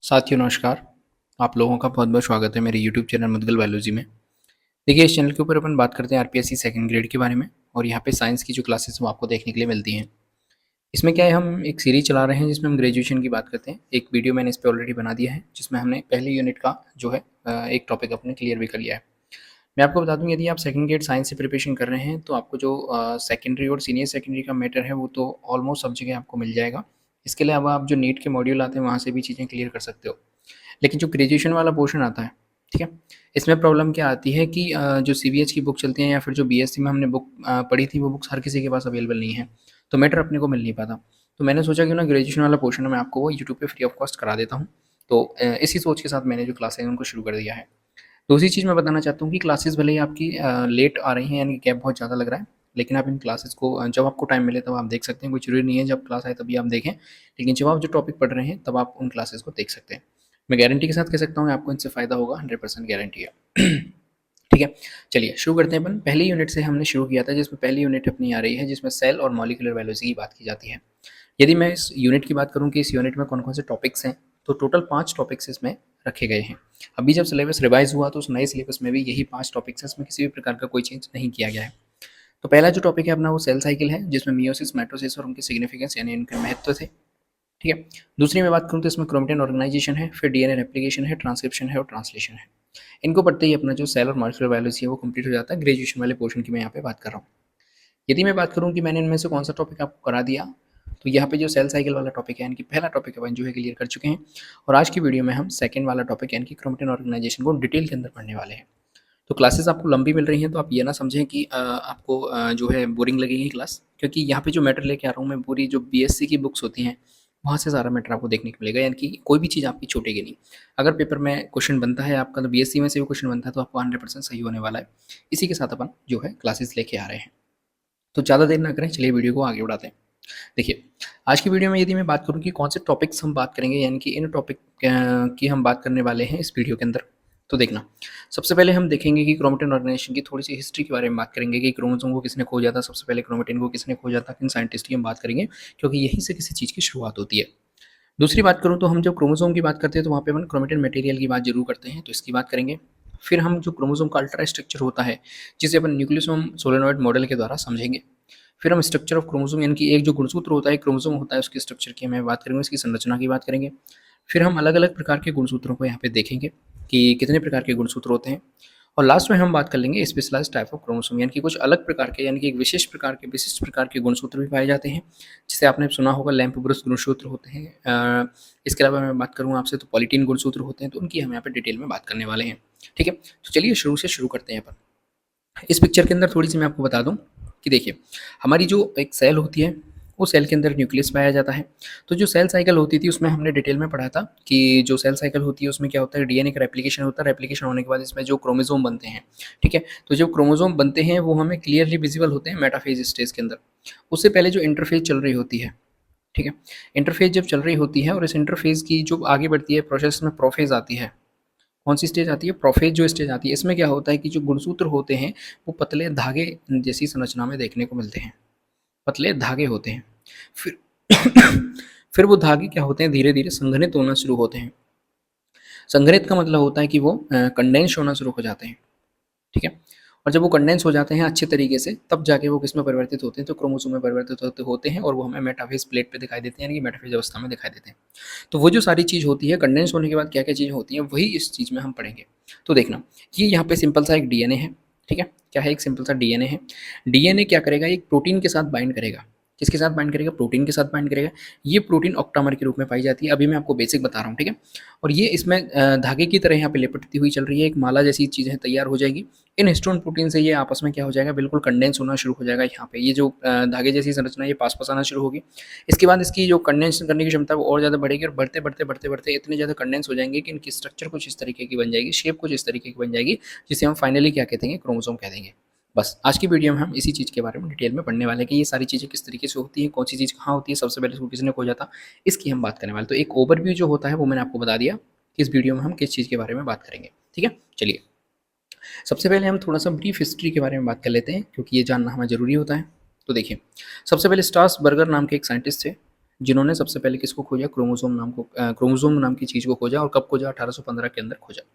साथियों नमस्कार। आप लोगों का बहुत बहुत स्वागत है मेरे यूट्यूब चैनल मुदगल बायोलॉजी में। देखिए, इस चैनल के ऊपर अपन बात करते हैं आरपीएससी सेकंड ग्रेड के बारे में। और यहाँ पे साइंस की जो क्लासेस वो आपको देखने के लिए मिलती हैं। इसमें क्या है, हम एक सीरीज चला रहे हैं जिसमें हम ग्रेजुएशन की बात करते हैं। एक वीडियो मैंने इस पर ऑलरेडी बना दिया है जिसमें हमने पहले यूनिट का जो है एक टॉपिक अपने क्लियर भी कर लिया है। मैं आपको बता दूं, यदि आप सेकंड ग्रेड साइंस से प्रिपरेशन कर रहे हैं तो आपको जो सेकेंडरी और सीनियर सेकेंडरी का मैटर है वो तो ऑलमोस्ट सब जगह आपको मिल जाएगा। इसके अलावा आप जो नीट के मॉड्यूल आते हैं वहाँ से भी चीज़ें क्लियर कर सकते हो। लेकिन जो ग्रेजुएशन वाला पोर्शन आता है, ठीक है, इसमें प्रॉब्लम क्या आती है कि जो सीबीएच की बुक चलती हैं या फिर जो बीएससी में हमने बुक पढ़ी थी वो बुक्स हर किसी के पास अवेलेबल नहीं है। तो मैटर अपने को मिल नहीं पाता। तो मैंने सोचा कि ना ग्रेजुएशन वाला पोर्शन मैं आपको वो यूट्यूब पे फ्री ऑफ कॉस्ट करा देता हूँ। तो इसी सोच के साथ मैंने जो क्लासें हैं उनको शुरू कर दिया है। दूसरी चीज़ मैं बताना चाहता हूँ कि क्लासेस भले ही आपकी लेट आ रही हैं, यानी कि गैप बहुत ज़्यादा लग रहा है, लेकिन आप इन क्लासेस को जब आपको टाइम मिले तब आप देख सकते हैं। कोई ज़रूरी नहीं है जब क्लास आए तभी आप देखें, लेकिन जब आप जो टॉपिक पढ़ रहे हैं तब आप उन क्लासेस को देख सकते हैं। मैं गारंटी के साथ कह सकता हूँ आपको इनसे फ़ायदा होगा, 100% गारंटी है। ठीक है, चलिए शुरू करते हैं। अपन पहली यूनिट से हमने शुरू किया था जिसमें पहली यूनिट अपनी आ रही है जिसमें सेल और मॉलिक्यूलर बायोलॉजी की बात की जाती है। यदि मैं इस यूनिट की बात करूँ कि इस यूनिट में कौन कौन से टॉपिक्स हैं, तो टोटल 5 टॉपिक्स इसमें रखे गए हैं। अभी जब सिलेबस रिवाइज हुआ तो उस नए सिलेबस में भी यही 5 टॉपिक्स हैं, इसमें किसी भी प्रकार का कोई चेंज नहीं किया गया है। तो पहला जो टॉपिक है अपना वो सेल साइकिल है जिसमें मियोसिस, माइटोसिस और उनके सिग्निफिकेंस यानी इनके महत्व थे। ठीक है। दूसरी में बात करूँ तो इसमें क्रोमेटिन ऑर्गेनाइजेशन है, फिर डीएनए रेप्लिकेशन है, ट्रांसक्रिप्शन है और ट्रांसलेशन है। इनको पढ़ते ही अपना जो सेल और मॉलिक्यूलर बायोलॉजी है वो कंप्लीट हो जाता है। ग्रेजुएशन वाले पोर्शन की मैं यहाँ पे बात कर रहा हूँ। यदि मैं बात करूँ कि मैंने इनमें से कौन सा टॉपिक आपको करा दिया, तो यहाँ पे जो सेल साइकिल वाला टॉपिक है, यानी कि पहला टॉपिक अपन जो है क्लियर कर चुके हैं। और आज की वीडियो में हम सेकंड वाला टॉपिक यानी कि क्रोमेटिन ऑर्गेनाइजेशन को डिटेल के अंदर पढ़ने वाले हैं। तो क्लासेस आपको लंबी मिल रही हैं तो आप ये ना समझें कि आपको जो है बोरिंग लगेगी क्लास, क्योंकि यहाँ पे जो मैटर लेके आ रहा हूँ मैं, पूरी जो बीएससी की बुक्स होती हैं वहाँ से सारा मैटर आपको देखने को मिलेगा, यानी कि कोई भी चीज़ आपकी छूटेगी नहीं। अगर पेपर में क्वेश्चन बनता है आपका, तो बीएससी में से भी क्वेश्चन बनता है तो आपको 100% सही होने वाला है। इसी के साथ अपन जो है क्लासेस लेके आ रहे हैं। तो ज़्यादा देर ना करें, चलिए वीडियो को आगे बढ़ाते हैं। देखिए, आज की वीडियो में यदि मैं बात करूँ कि कौन से टॉपिक्स हम बात करेंगे, यानी कि इन टॉपिक की हम बात करने वाले हैं इस वीडियो के अंदर। तो देखना, सबसे पहले हम देखेंगे कि क्रोमेटिन ऑर्गेनाइजेशन की थोड़ी सी हिस्ट्री के बारे में बात करेंगे कि क्रोमोसोम को किसने खोजा था, सबसे पहले क्रोमेटिन को किसने खोजा था, किन साइंटिस्ट की हम बात करेंगे, क्योंकि यहीं से किसी चीज़ की शुरुआत होती है। दूसरी बात करूँ तो हम जब क्रोमोसोम की बात करते हैं तो वहाँ पे अपन क्रोमेटिन मटेरियल की बात जरूर करते हैं, तो इसकी बात करेंगे। फिर हम जो क्रोमोसोम का अल्ट्रा स्ट्रक्चर होता है जिसे अपन न्यूक्लियोसोम सोलेनॉइड मॉडल के द्वारा समझेंगे। फिर हम स्ट्रक्चर ऑफ क्रोमोसोम यानी कि एक जो गुणसूत्र होता है, क्रोमोसोम होता है, उसके स्ट्रक्चर की हमें बात करेंगे, उसकी संरचना की बात करेंगे। फिर हम अलग अलग प्रकार के गुणसूत्रों को यहाँ पे देखेंगे कि कितने प्रकार के गुणसूत्र होते हैं। और लास्ट में हम बात कर लेंगे स्पेशलाइज्ड टाइप ऑफ क्रोमोसोम, यानी कि कुछ अलग प्रकार के, यानी कि एक विशिष्ट प्रकार के गुणसूत्र भी पाए जाते हैं, जिसे आपने सुना होगा लैंप ब्रुस गुणसूत्र होते हैं। इसके अलावा मैं बात करूँ आपसे तो पॉलीटीन गुणसूत्र होते हैं, तो उनकी हम यहाँ पे डिटेल में बात करने वाले हैं। ठीक है, तो चलिए शुरू से शुरू करते हैं अपन। इस पिक्चर के अंदर थोड़ी सी मैं आपको बता दूं कि देखिए, हमारी जो एक सेल होती है वो सेल के अंदर न्यूक्लियस पाया जाता है। तो जो सेल साइकिल होती थी उसमें हमने डिटेल में पढ़ा था कि जो सेल साइकिल होती है उसमें क्या होता है, डीएनए का रेप्लिकेशन होता है। रेप्लिकेशन होने के बाद इसमें जो क्रोमोसोम बनते हैं, ठीक है, तो जो क्रोमोसोम बनते हैं वो हमें क्लियरली विजिबल होते हैं मेटाफेज स्टेज के अंदर। उससे पहले जो इंटरफेज चल रही होती है, ठीक है, इंटरफेज जब चल रही होती है और इस इंटरफेज की जो आगे बढ़ती है प्रोसेस में प्रोफेज आती है। कौन सी स्टेज आती है, प्रोफेज जो स्टेज आती है, इसमें क्या होता है कि जो गुणसूत्र होते हैं वो पतले धागे जैसी संरचना में देखने को मिलते हैं। पतले धागे होते हैं। फिर फिर वो धागे क्या होते हैं, धीरे धीरे संघनित होना शुरू होते हैं। संघनित का मतलब होता है कि वो कंडेंस होना शुरू हो जाते हैं। ठीक है, और जब वो कंडेंस हो जाते हैं अच्छे तरीके से, तब जाके वो किस में परिवर्तित होते हैं, तो क्रोमोसोम में परिवर्तित होते हैं और वो हमें मेटाफेज प्लेट पे दिखाई देते हैं, यानी कि मेटाफेज अवस्था में दिखाई देते हैं। तो वो जो सारी चीज़ होती है कंडेंस होने के बाद क्या क्या चीज़ होती है वही इस चीज़ में हम पढ़ेंगे। तो देखना, ये यहाँ पे सिंपल सा एक डीएनए है। ठीक है, क्या है, एक सिंपल सा डीएनए है। डीएनए क्या करेगा, एक प्रोटीन के साथ बाइंड करेगा। किसके साथ बाइंड करेगा, प्रोटीन के साथ बाइंड करेगा। ये प्रोटीन ऑक्टामर के रूप में पाई जाती है। अभी मैं आपको बेसिक बता रहा हूँ, ठीक है। और ये इसमें धागे की तरह यहाँ पे लिपटती हुई चल रही है, एक माला जैसी चीज़ें तैयार हो जाएगी। इन हिस्टोन प्रोटीन से ये आपस में क्या हो जाएगा, बिल्कुल कंडेंस होना शुरू हो जाएगा। यहाँ पे ये जो धागे जैसी संरचना है ये पास पास आना शुरू होगी। इसके बाद इसकी जो कंडेंस करने की क्षमता वो और ज़्यादा बढ़ेगी और बढ़ते बढ़ते बढ़ते बढ़ते इतने ज़्यादा कंडेंस हो जाएंगे कि इनकी स्ट्रक्चर कुछ इस तरीके की बन जाएगी, शेप कुछ इस तरीके की बन जाएगी, जिसे हम फाइनली क्या कहते हैं, क्रोमोसोम कह देंगे। बस आज की वीडियो में हम इसी चीज़ के बारे में डिटेल में पढ़ने वाले हैं कि ये सारी चीज़ें किस तरीके से होती हैं, कौन सी चीज़ कहाँ होती है, सबसे पहले इसको किसने खोजा था, इसकी हम बात करने वाले। तो एक ओवरव्यू जो होता है वो मैंने आपको बता दिया कि इस वीडियो में हम किस चीज़ के बारे में बात करेंगे। ठीक है, चलिए सबसे पहले हम थोड़ा सा ब्रीफ हिस्ट्री के बारे में बात कर लेते हैं, क्योंकि ये जानना हमें ज़रूरी होता है। तो देखिए, सबसे पहले स्टार्स बर्गर नाम के एक साइंटिस्ट थे। जिन्होंने सबसे पहले किसको खोजा, क्रोमोसोम नाम की चीज़ को खोजा, और कब खोजा, 1815 के अंदर खोजा।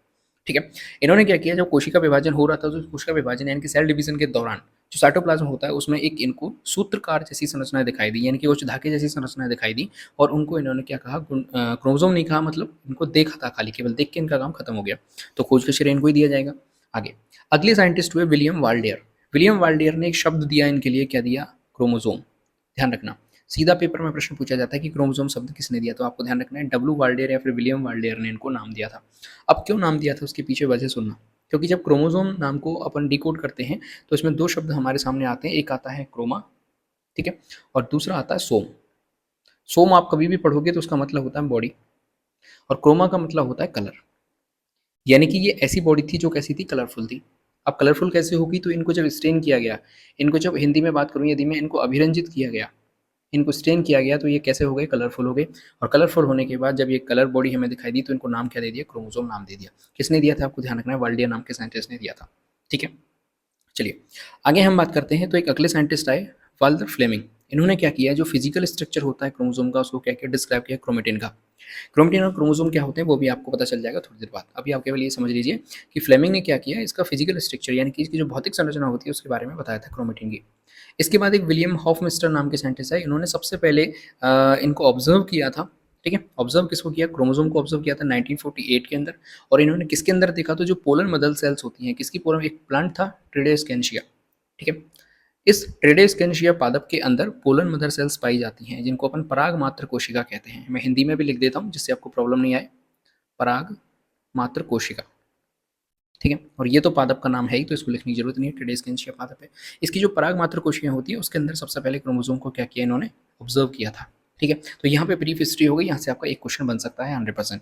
ठीक है। इन्होंने क्या किया, जब कोशिका विभाजन हो रहा था तो कोशिका विभाजन यानी कि सेल डिवीजन के दौरान जो साइटोप्लाज्म होता है उसमें एक इनको सूत्रकार जैसी संरचना दिखाई दी, यानी कि कुछ धागे जैसी संरचना दिखाई दी, और उनको इन्होंने क्या कहा, क्रोमोसोम नहीं कहा, मतलब इनको देखा था खाली, केवल देख के इनका काम खत्म हो गया, तो खोज का श्रेय इनको ही दिया जाएगा। आगे अगले साइंटिस्ट हुए विलियम वाल्डेयर। विलियम वाल्डेयर ने एक शब्द दिया इनके लिए, क्या दिया, क्रोमोसोम। ध्यान रखना, सीधा पेपर में प्रश्न पूछा जाता है कि क्रोमोसोम शब्द किसने दिया, तो आपको ध्यान रखना है डब्ल्यू वाल्डेयर या फिर विलियम वाल्डेयर ने इनको नाम दिया था। अब क्यों नाम दिया था उसके पीछे वजह सुनना, क्योंकि जब क्रोमोसोम नाम को अपन डिकोड करते हैं तो इसमें दो शब्द हमारे सामने आते हैं, एक आता है क्रोमा, ठीक है, और दूसरा आता है सोम। सोम आप कभी भी पढ़ोगे तो उसका मतलब होता है बॉडी, और क्रोमा का मतलब होता है कलर, यानी कि ये ऐसी बॉडी थी जो कैसी थी, कलरफुल थी। अब कलरफुल कैसे होगी, तो इनको जब स्टेन किया गया, इनको जब हिंदी में बात करूँ, यदि मैं इनको अभिरंजित किया गया, इनको स्टेन किया गया, तो ये कैसे हो गए, कलरफुल हो गए, और कलरफुल होने के बाद जब ये कलर बॉडी हमें दिखाई दी तो इनको नाम क्या दे दिया, क्रोमोसोम नाम दे दिया। किसने दिया था, आपको ध्यान रखना है, वाल्डियर नाम के साइंटिस्ट ने दिया था। ठीक है, चलिए आगे हम बात करते हैं। तो एक अगले साइंटिस्ट आए, वाल्टर फ्लेमिंग। इन्होंने क्या किया, जो फिजिकल स्ट्रक्चर होता है क्रोमोसोम का उसको क्या किया, डिस्क्राइब किया क्रोमेटिन का। क्रोमेटिन और क्रोमोसोम क्या होते हैं वो भी आपको पता चल जाएगा थोड़ी देर बाद। अभी आप केवल ये समझ लीजिए कि फ्लेमिंग ने क्या किया, इसका फिजिकल स्ट्रक्चर यानी कि इसकी जो भौतिक संरचना होती है उसके बारे में बताया था क्रोमेटिन की। इसके बाद एक विलियम हॉफमिस्टर नाम के साइंटिस्ट है, इन्होंने सबसे पहले इनको ऑब्जर्व किया था। ठीक है, ऑब्जर्व किसको किया, क्रोमोसोम को ऑब्जर्व किया था 1948 के अंदर। और इन्होंने किसके अंदर देखा, तो जो पोलर मदर सेल्स होती हैं, किसकी पोलर, एक प्लांट था ट्रेडेस्केंशिया। ठीक है, इस ट्रेडेस्केंशिया पादप के अंदर पोलर मदर सेल्स पाई जाती हैं, जिनको अपन पराग मात्र कोशिका कहते हैं। मैं हिंदी में भी लिख देता हूँ जिससे आपको प्रॉब्लम नहीं आए, पराग मात्र कोशिका। ठीक है, और ये तो पादप का नाम है ही, तो इसको लिखने की जरूरत नहीं है, ट्रेडेस्केंशिया पादप है। इसकी जो पराग मात्र कोशिकाएं होती है उसके अंदर सबसे पहले क्रोमोसोम को क्या किया, इन्होंने ऑब्जर्व किया था। ठीक है, तो यहाँ पे ब्रीफ हिस्ट्री हो गई, यहाँ से आपका एक क्वेश्चन बन सकता है 100%।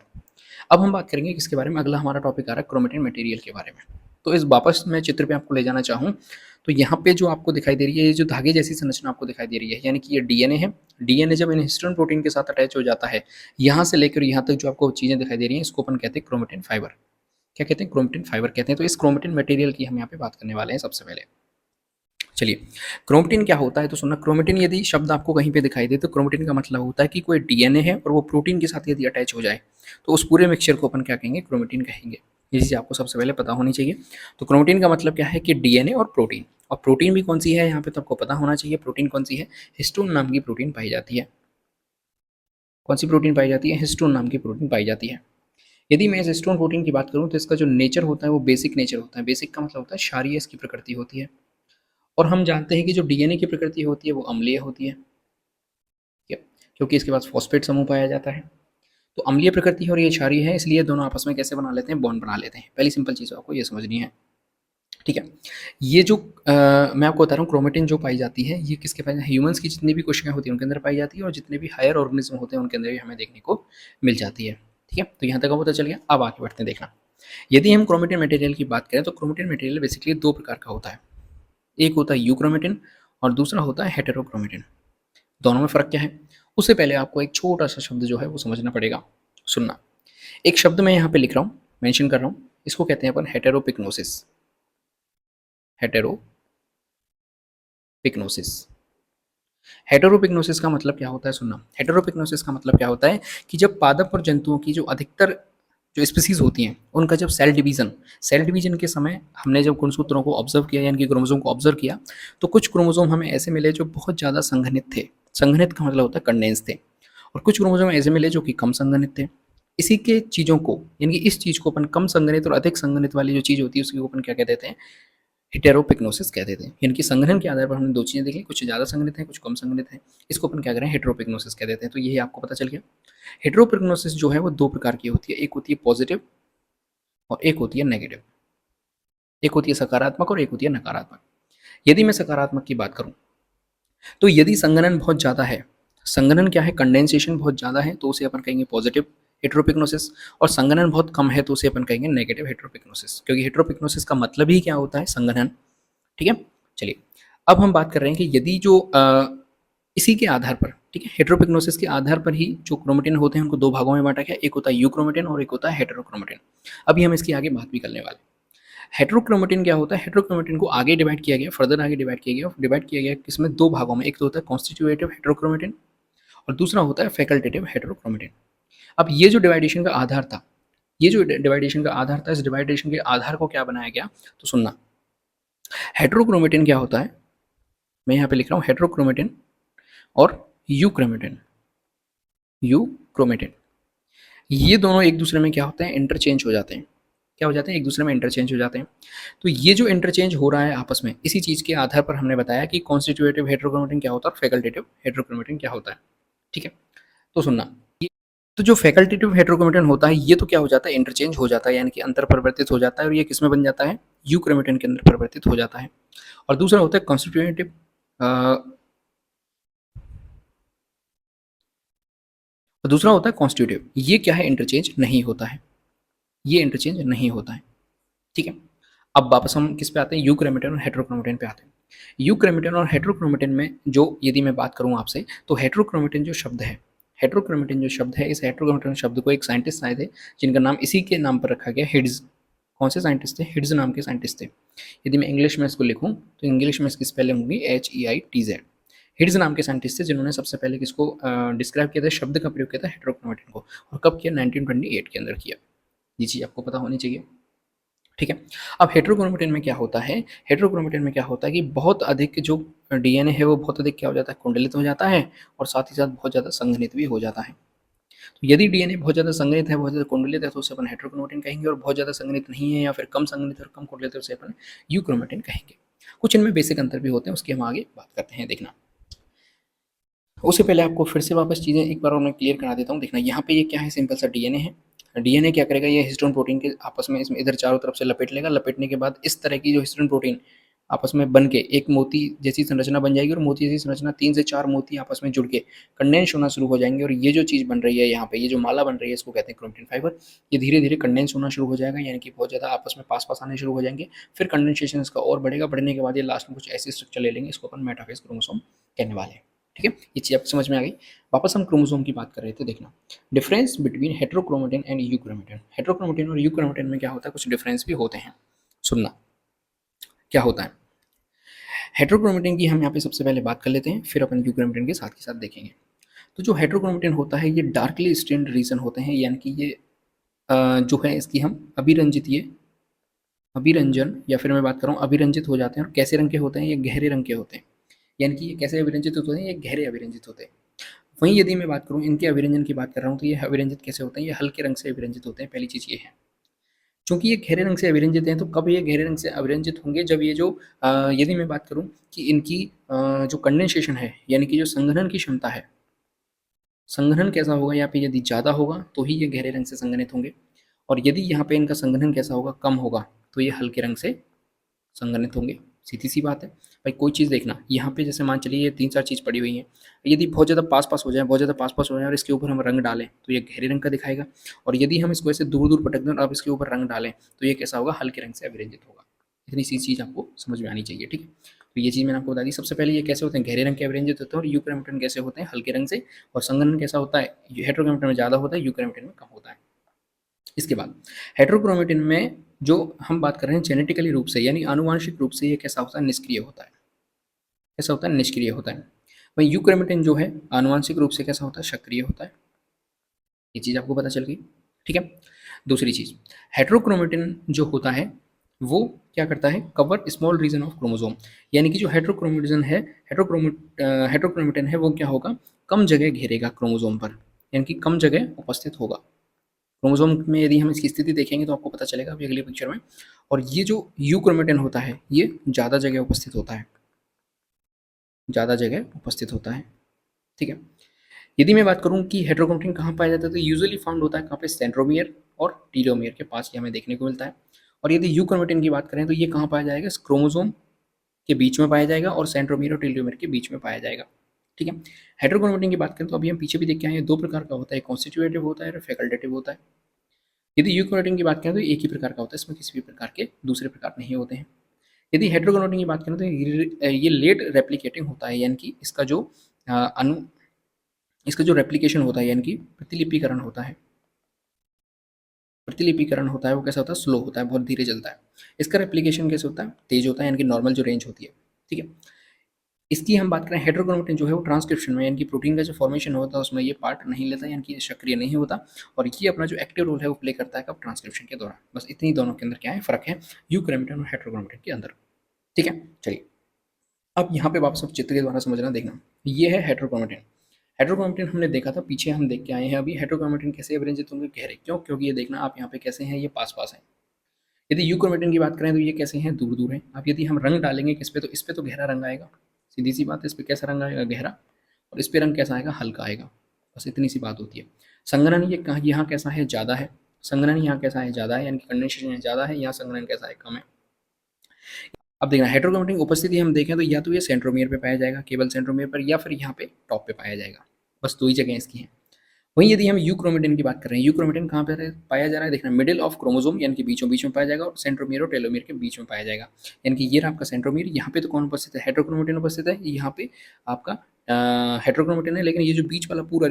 अब हम बात करेंगे किसके बारे में, अगला हमारा टॉपिक आ रहा है क्रोमेटिन मटेरियल के बारे में। तो इस वापस मैं चित्र पे आपको ले जाना चाहूँ, तो यहाँ पे जो आपको दिखाई दे रही है, ये जो धागे जैसी संरचना आपको दिखाई दे रही है, यानी कि ये डीएनए है। डीएनए जब इन हिस्टोन प्रोटीन के साथ अटैच हो जाता है, यहाँ से लेकर यहाँ तक जो आपको चीज़ें दिखाई दे रही हैं, इसको अपन कहते हैं क्रोमेटिन फाइबर। क्या कहते हैं, क्रोमेटिन फाइबर कहते हैं। तो इस क्रोमेटिन मटेरियल की हम यहाँ पे बात करने वाले हैं सबसे पहले। चलिए, क्रोमेटिन क्या होता है, तो सुनना, क्रोमेटिन यदि शब्द आपको कहीं पे दिखाई दे तो क्रोमेटिन का मतलब होता है कि कोई डीएनए है और वो प्रोटीन के साथ यदि अटैच हो जाए तो उस पूरे मिक्सचर को अपन क्या कहेंगे, क्रोमेटिन कहेंगे। ये चीज़ आपको सबसे पहले पता होनी चाहिए। तो क्रोमेटिन का मतलब क्या है कि डीएनए और प्रोटीन, और प्रोटीन भी कौन सी है यहाँ पे तो आपको पता होना चाहिए। प्रोटीन कौन सी है, हिस्टोन नाम की प्रोटीन पाई जाती है। कौन सी प्रोटीन पाई जाती है, हिस्टोन नाम की प्रोटीन पाई जाती है। यदि मैं इस हिस्टोन प्रोटीन की बात करूँ तो इसका जो नेचर होता है वो बेसिक नेचर होता है। बेसिक का मतलब होता है क्षारीय इसकी प्रकृति होती है, और हम जानते हैं कि जो डीएनए की प्रकृति होती है वो अम्लीय होती है, क्योंकि इसके पास फॉस्फेट समूह पाया जाता है। तो अम्लीय प्रकृति है और ये क्षारीय है, इसलिए दोनों आपस में कैसे बना लेते हैं, बॉन्ड बना लेते हैं। पहली सिंपल चीज़ आपको ये समझनी है। ठीक है, ये जो मैं आपको बता रहा हूँ क्रोमेटिन जो पाई जाती है ये किसके पास, ह्यूमंस की जितनी भी कोशिकाएं होती हैं उनके अंदर पाई जाती है, और जितने भी हायर ऑर्गेनिज्म होते हैं उनके अंदर भी हमें देखने को मिल जाती है। ठीक है, तो यहाँ तक पता चल गया। अब आगे बढ़ते हैं, देखना, यदि हम क्रोमेटिन मटेरियल की बात करें तो क्रोमेटिन मटेरियल बेसिकली दो प्रकार का होता है। एक होता है यूक्रोमेटिन और दूसरा होता है हेटेरोक्रोमेटिन। दोनों में फ़र्क क्या है, उससे पहले आपको एक छोटा सा शब्द जो है वो समझना पड़ेगा। सुनना, एक शब्द मैं यहाँ पे लिख रहा हूँ, मेंशन कर रहा हूँ, इसको कहते हैं अपन हेटेरोपिग्नोसिस। हेटेरोपिग्नोसिस। हेटेरोपिग्नोसिस का मतलब क्या होता है, सुनना, हेटेरोपिग्नोसिस का मतलब क्या होता है कि जब पादप और जंतुओं की जो अधिकतर जो स्पीसीज होती हैं उनका जब सेल डिवीजन के समय हमने जब गुणसूत्रों को ऑब्जर्व किया यानी कि क्रोमोसोम को ऑब्जर्व किया, तो कुछ क्रोमोसोम हमें ऐसे मिले जो बहुत ज़्यादा संघनित थे। संघनित का मतलब होता है कंडेंस थे, और कुछ क्रोमोसोम ऐसे मिले जो कि कम संघनित थे। इसी के चीज़ों को यानी कि इस चीज़ को अपन कम संघनित और अधिक संघनित वाली जो चीज़ होती है उसको अपन क्या कह देते हैं, हेटेरोपिग्नोसिस कहते थे। यानी कि संघनन के आधार पर हमने दो चीज़ें देखी, कुछ ज़्यादा संघनित है कुछ कम संघनित है, इसको अपन क्या करें, हेटेरोपिग्नोसिस कह देते हैं। तो यही आपको पता चल गया। हेटेरोपिग्नोसिस जो है वो दो प्रकार की होती है, एक होती है पॉजिटिव और एक होती है नेगेटिव। एक होती है सकारात्मक और एक होती है नकारात्मक। यदि मैं सकारात्मक की बात करूं तो यदि संघनन बहुत ज़्यादा है, संघनन क्या है, कंडेंसेशन बहुत ज़्यादा है, तो उसे अपन कहेंगे पॉजिटिव हेटेरोपिग्नोसिस, और संघनन बहुत कम है तो उसे अपन कहेंगे नेगेटिव हेटेरोपिग्नोसिस, क्योंकि हेटेरोपिग्नोसिस का मतलब ही क्या होता है, संघनन। ठीक है, चलिए अब हम बात कर रहे हैं कि यदि जो इसी के आधार पर, ठीक है, हेटेरोपिग्नोसिस के आधार पर ही जो क्रोमेटिन होते हैं उनको दो भागों में बांटा गया, एक होता है यूक्रोमेटिन और एक होता है हेटेरोक्रोमेटिन। अभी हम इसकी आगे बात भी करने वाले। हेटेरोक्रोमेटिन क्या होता है, हेटेरोक्रोमेटिन को आगे डिवाइड किया गया, फर्दर आगे डिवाइड किया गया किसमें, दो भागों में। एक तो होता है कॉन्स्टिट्यूटिव हेटेरोक्रोमेटिन और दूसरा होता है फैकल्टेटिव हेटेरोक्रोमेटिन। अब ये जो डिवाइडेशन का आधार था, इस डिवाइडेशन के आधार को क्या बनाया गया, तो सुनना। हेटेरोक्रोमेटिन क्या होता है, मैं यहाँ पे लिख रहा हूँ हेटेरोक्रोमेटिन और यूक्रोमेटिन। ये दोनों एक दूसरे में क्या होते हैं, इंटरचेंज हो जाते हैं। क्या हो जाते हैं, एक दूसरे में इंटरचेंज हो जाते हैं। तो ये जो इंटरचेंज हो रहा है आपस में, इसी चीज़ के आधार पर हमने बताया कि कॉन्स्टिट्यूटिव हेटेरोक्रोमेटिन क्या होता है और फैकल्टेटिव हेटेरोक्रोमेटिन क्या होता है। ठीक है, तो सुनना, तो जो फैकल्टेटिव हेटेरोक्रोमेटिन होता है ये तो क्या हो जाता है, इंटरचेंज हो जाता है, यानी कि अंतर परिवर्तित हो जाता है, और ये किस में बन जाता है, यूक्रोमेटिन के अंदर परिवर्तित हो जाता है। और दूसरा होता है कॉन्स्टिट्यूटिव, दूसरा होता है कॉन्स्टिट्यूटिव, ये क्या है, इंटरचेंज नहीं होता है, ये इंटरचेंज नहीं होता है। ठीक है, अब वापस हम किस पे आते हैं, यूक्रोमेटिन और हेटेरोक्रोमेटिन पे आते हैं। यूक्रोमेटिन और हेटेरोक्रोमेटिन में जो यदि मैं बात करूं आपसे, तो हेटेरोक्रोमेटिन जो शब्द है, इस हेटेरोक्रोमेटिन शब्द को एक साइंटिस्ट आए थे जिनका नाम इसी के नाम पर रखा गया, हिड्स। कौन से साइंटिस्ट थे, हिड्स नाम के साइंटिस्ट थे। यदि मैं इंग्लिश में इसको लिखूं तो इंग्लिश में इसकी स्पेलिंग होगी HEITZ। हिड्स नाम के साइंटिस्ट थे जिन्होंने सबसे पहले किसको डिस्क्राइब किया था, शब्द का प्रयोग किया था हेटेरोक्रोमेटिन को, और कब किया, 1928 के अंदर किया। ये चीज़ आपको पता होनी चाहिए। ठीक है, अब हेटेरोक्रोमेटिन में क्या होता है, कि बहुत अधिक जो डीएनए है वो बहुत अधिक क्या हो जाता है, कुंडलित हो जाता है, और साथ ही साथ बहुत ज़्यादा संघनित भी हो जाता है। तो यदि डीएनए बहुत ज़्यादा संघनित है, बहुत ज़्यादा कुंडलित है, तो उसे अपन हेटेरोक्रोमेटिन कहेंगे, और बहुत ज़्यादा संघनित नहीं है या फिर कम संघनित और कम कुंडलित है, उसे अपन यूक्रोमेटिन कहेंगे। कुछ इनमें बेसिक अंतर भी होते हैं, उसकी हम आगे बात करते हैं, देखना। उससे पहले आपको फिर से वापस चीज़ें एक बार और मैं क्लियर करा देता हूँ। देखना, यहाँ पे ये क्या है, सिंपल सा डीएनए है। डीएनए क्या करेगा, ये हिस्टोन प्रोटीन के आपस में इसमें इधर चारों तरफ से लपेट लेगा। लपेटने के बाद इस तरह की जो हिस्टोन प्रोटीन आपस में बन के एक मोती जैसी संरचना बन जाएगी, और मोती जैसी संरचना 3 से 4 मोती आपस में जुड़ के कंडेंस होना शुरू हो जाएंगे, और ये जो चीज़ बन रही है यहाँ पे, ये जो माला बन रही है, इसको कहते हैं क्रोमेटिन फाइबर। ये धीरे धीरे कंडेंस होना शुरू हो जाएगा, यानी कि बहुत ज़्यादा आपस में पास पास आने शुरू हो जाएंगे। फिर कंडेंसेशन इसका और बढ़ेगा, बढ़ने के बाद ये लास्ट में कुछ ऐसी स्ट्रक्चर ले लेंगे, इसको अपन मेटाफेज क्रोमोसोम कहने वाले हैं। ठीक है, ये चीज़ आपको समझ में आ गई। वापस हम क्रोमोसोम की बात कर रहे थे, देखना। Difference between heterochromatin and euchromatin. Heterochromatin और यूक्रोमेटिन में क्या होता है, कुछ डिफरेंस भी होते हैं, सुनना क्या होता है। हेटेरोक्रोमेटिन की हम यहाँ पे सबसे पहले बात कर लेते हैं, फिर अपन यूक्रोमेटिन के साथ देखेंगे। तो जो हेटेरोक्रोमेटिन होता है ये डार्कली स्टेन्ड रीजन होते हैं, यानी कि ये जो है इसकी हम अभिरंजन, या फिर मैं बात कर रहा हूँ अभिरंजित हो जाते हैं। और कैसे रंग के होते हैं, ये गहरे रंग के होते हैं। यानी कि ये कैसे अभिरंजित होते हैं, ये गहरे अभिरंजित होते हैं। वहीं यदि मैं बात करूँ इनके अभिरंजन की बात कर रहा हूँ, तो ये अभिरंजित कैसे होते हैं, ये हल्के रंग से अभिरंजित होते हैं। पहली चीज़ ये है, चूंकि ये गहरे रंग से अभिरंजित हैं, तो कब ये गहरे रंग से अभिरंजित होंगे, जब ये जो यदि मैं बात करूँ कि इनकी जो कंडेंसेशन है, यानी कि जो संघनन की क्षमता है, संघनन कैसा होगा यहाँ पे, यदि ज़्यादा होगा तो ही ये गहरे रंग से संघनित होंगे, और यदि यहाँ पे इनका संघनन कैसा होगा, कम होगा, तो ये हल्के रंग से संघनित होंगे। सीधी सी बात है भाई। कोई चीज़ देखना, यहाँ पे जैसे मान चलिए ये 3-4 चीज़ पड़ी हुई हैं, यदि बहुत ज़्यादा पास पास हो जाए, और इसके ऊपर हम रंग डालें, तो ये गहरे रंग का दिखाएगा। और यदि हम इसको ऐसे दूर दूर पटक दें और अब इसके ऊपर रंग डालें, तो ये कैसा होगा, हल्के रंग से अभिरंजित होगा। इतनी सी चीज़ आपको समझ में आनी चाहिए। ठीक है, तो ये चीज़ मैंने आपको बता दी। सबसे पहले ये कैसे होते हैं, गहरे रंग के अभिरंजित होते हैं, और यूक्रोमेटिन कैसे होते हैं, हल्के रंग से। और संघनन कैसा होता है, हेटेरोक्रोमेटिन में ज़्यादा होता है, यूक्रोमेटिन में कम होता है। इसके बाद हेटेरोक्रोमेटिन में जो हम बात कर रहे हैं जेनेटिकली रूप से, यानी आनुवांशिक रूप से, ये कैसा होता है, निष्क्रिय होता है। कैसा होता है, निष्क्रिय होता है। वहीं यूक्रोमेटिन जो है आनुवांशिक रूप से कैसा होता है, सक्रिय होता है। ये चीज़ आपको पता चल गई। ठीक है, दूसरी चीज़, हेटेरोक्रोमेटिन जो होता है वो क्या करता है, cover small region of chromosome. यानी कि जो हेटेरोक्रोमेटिन है वो क्या होगा, कम जगह घेरेगा क्रोमोसोम पर, यानी कि कम जगह उपस्थित होगा क्रोमोसोम में। यदि हम इसकी स्थिति देखेंगे तो आपको पता चलेगा अभी अगली पिक्चर में। और ये जो यूक्रोमेटिन होता है ये ज़्यादा जगह उपस्थित होता है, ठीक है। यदि मैं बात करूं कि हेटेरोक्रोमेटिन कहाँ पाया जाता है, तो यूजुअली फाउंड होता है कहाँ पे, सेंट्रोमियर और टीलोमियर के पास ये हमें देखने को मिलता है। और यदि यूक्रोमेटिन की बात करें तो ये कहाँ पाया जाएगा, क्रोमोसोम के बीच में पाया जाएगा, और सेंट्रोमियर और टीलोमियर के बीच में पाया जाएगा। ठीक है, हेटेरोक्रोमेटिन की बात करें तो अभी हम पीछे भी देख के आए हैं, दो प्रकार का होता है, कॉन्स्टिट्यूटिव होता है और फैकल्टेटिव होता है। यदि यूक्रोमेटिन की बात करें तो एक ही प्रकार का होता है, इसमें किसी भी प्रकार के दूसरे प्रकार नहीं होते हैं। यदि हेटेरोक्रोमेटिन की बात करें तो ये लेट रेप्लिकेटिंग होता है, यानी कि इसका जो रेप्लिकेशन होता है, यानी कि प्रतिलिपिकरण होता है वो कैसा होता है, स्लो होता है, बहुत धीरे चलता है। इसका रेप्लिकेशन कैसे होता है, तेज होता है, यानी कि नॉर्मल जो रेंज होती है। ठीक है, इसकी हम बात करें हेटेरोक्रोमेटिन जो है वो ट्रांसक्रिप्शन में यानी कि प्रोटीन का जो फॉर्मेशन होता है उसमें ये पार्ट नहीं लेता, यानी कि ये सक्रिय नहीं होता, और ये अपना जो एक्टिव रोल है वो प्ले करता है कब, ट्रांसक्रिप्शन के दौरान। बस इतनी दोनों के अंदर क्या है फ़र्क है यूक्रोमेटिन और हेटेरोक्रोमेटिन के अंदर। ठीक है, चलिए अब यहाँ पे वापस आप चित्र के द्वारा समझना देखना, ये है हेटेरोक्रोमेटिन। हेटेरोक्रोमेटिन हमने देखा था पीछे, हम देख के आए हैं अभी हेटेरोक्रोमेटिन कैसे अभिरंजित होंगे, गहरे, क्यों, क्योंकि ये देखना आप यहाँ पे कैसे हैं, ये पास पास हैं। यदि यूक्रोमेटिन की बात करें तो ये कैसे हैं, दूर दूर हैं। अब यदि हम रंग डालेंगे किस पे, तो इस पे तो गहरा रंग आएगा, सीधी सी बात है, इस पे कैसा रंग आएगा, गहरा, और इस पे रंग कैसा आएगा, हल्का आएगा। बस इतनी सी बात होती है। संघनन ये कहाँ, यहाँ कैसा है, ज़्यादा है, संघनन यहाँ कैसा है, ज़्यादा है, यानी कि कंडेंसेशन यहाँ ज़्यादा है, यहाँ संघनन कैसा है, कम है। अब देखना हेटेरोक्रोमेटिन उपस्थिति हम देखें तो या तो ये सेंट्रोमियर पे पाया जाएगा, केवल सेंट्रोमियर पर, या फिर यहाँ पे टॉप पे पाया जाएगा, बस दो ही जगह इसकी हैं। वहीं यदि हम यूक्रोमेटिन की बात कर रहे हैं, यूक्रोमेटिन कहाँ पे पाया जा रहा है, देखना मिडिल ऑफ क्रोमोसोम यानी कि बीचों बीच में पाया जाएगा, और सेंट्रोमियर और टेलोमियर के बीच में पाया जाएगा। यानी कि ये रहा आपका सेंट्रोमियर, यहाँ पे तो कौन उपस्थित है, हेटेरोक्रोमेटिन उपस्थित है, यहाँ पे आपका हेटेरोक्रोमेटिन है, लेकिन ये जो बीच वाला पूरा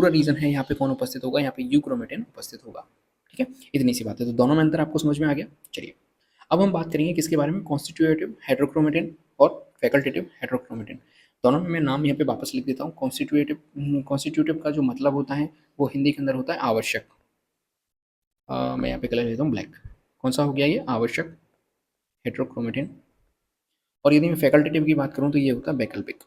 रीजन है यहाँ पे कौन उपस्थित होगा, यहाँ पे यूक्रोमेटिन उपस्थित होगा। ठीक है, इतनी सी बात है, तो दोनों में अंतर आपको समझ में आ गया। चलिए अब हम बात करेंगे किसके बारे में, कॉन्स्टिट्यूटिव हेटेरोक्रोमेटिन और फैकल्टेटिव हेटेरोक्रोमेटिन। दोनों में मैं नाम यहाँ पे वापस लिख देता हूँ। कॉन्स्टिट्यूटिव का जो मतलब होता है वो हिंदी के अंदर होता है आवश्यक। मैं यहाँ पे कलर लेता हूँ ब्लैक। कौन सा हो गया ये, आवश्यक हेटेरोक्रोमेटिन। और यदि मैं फैकल्टेटिव की बात करूँ तो ये होता है वैकल्पिक।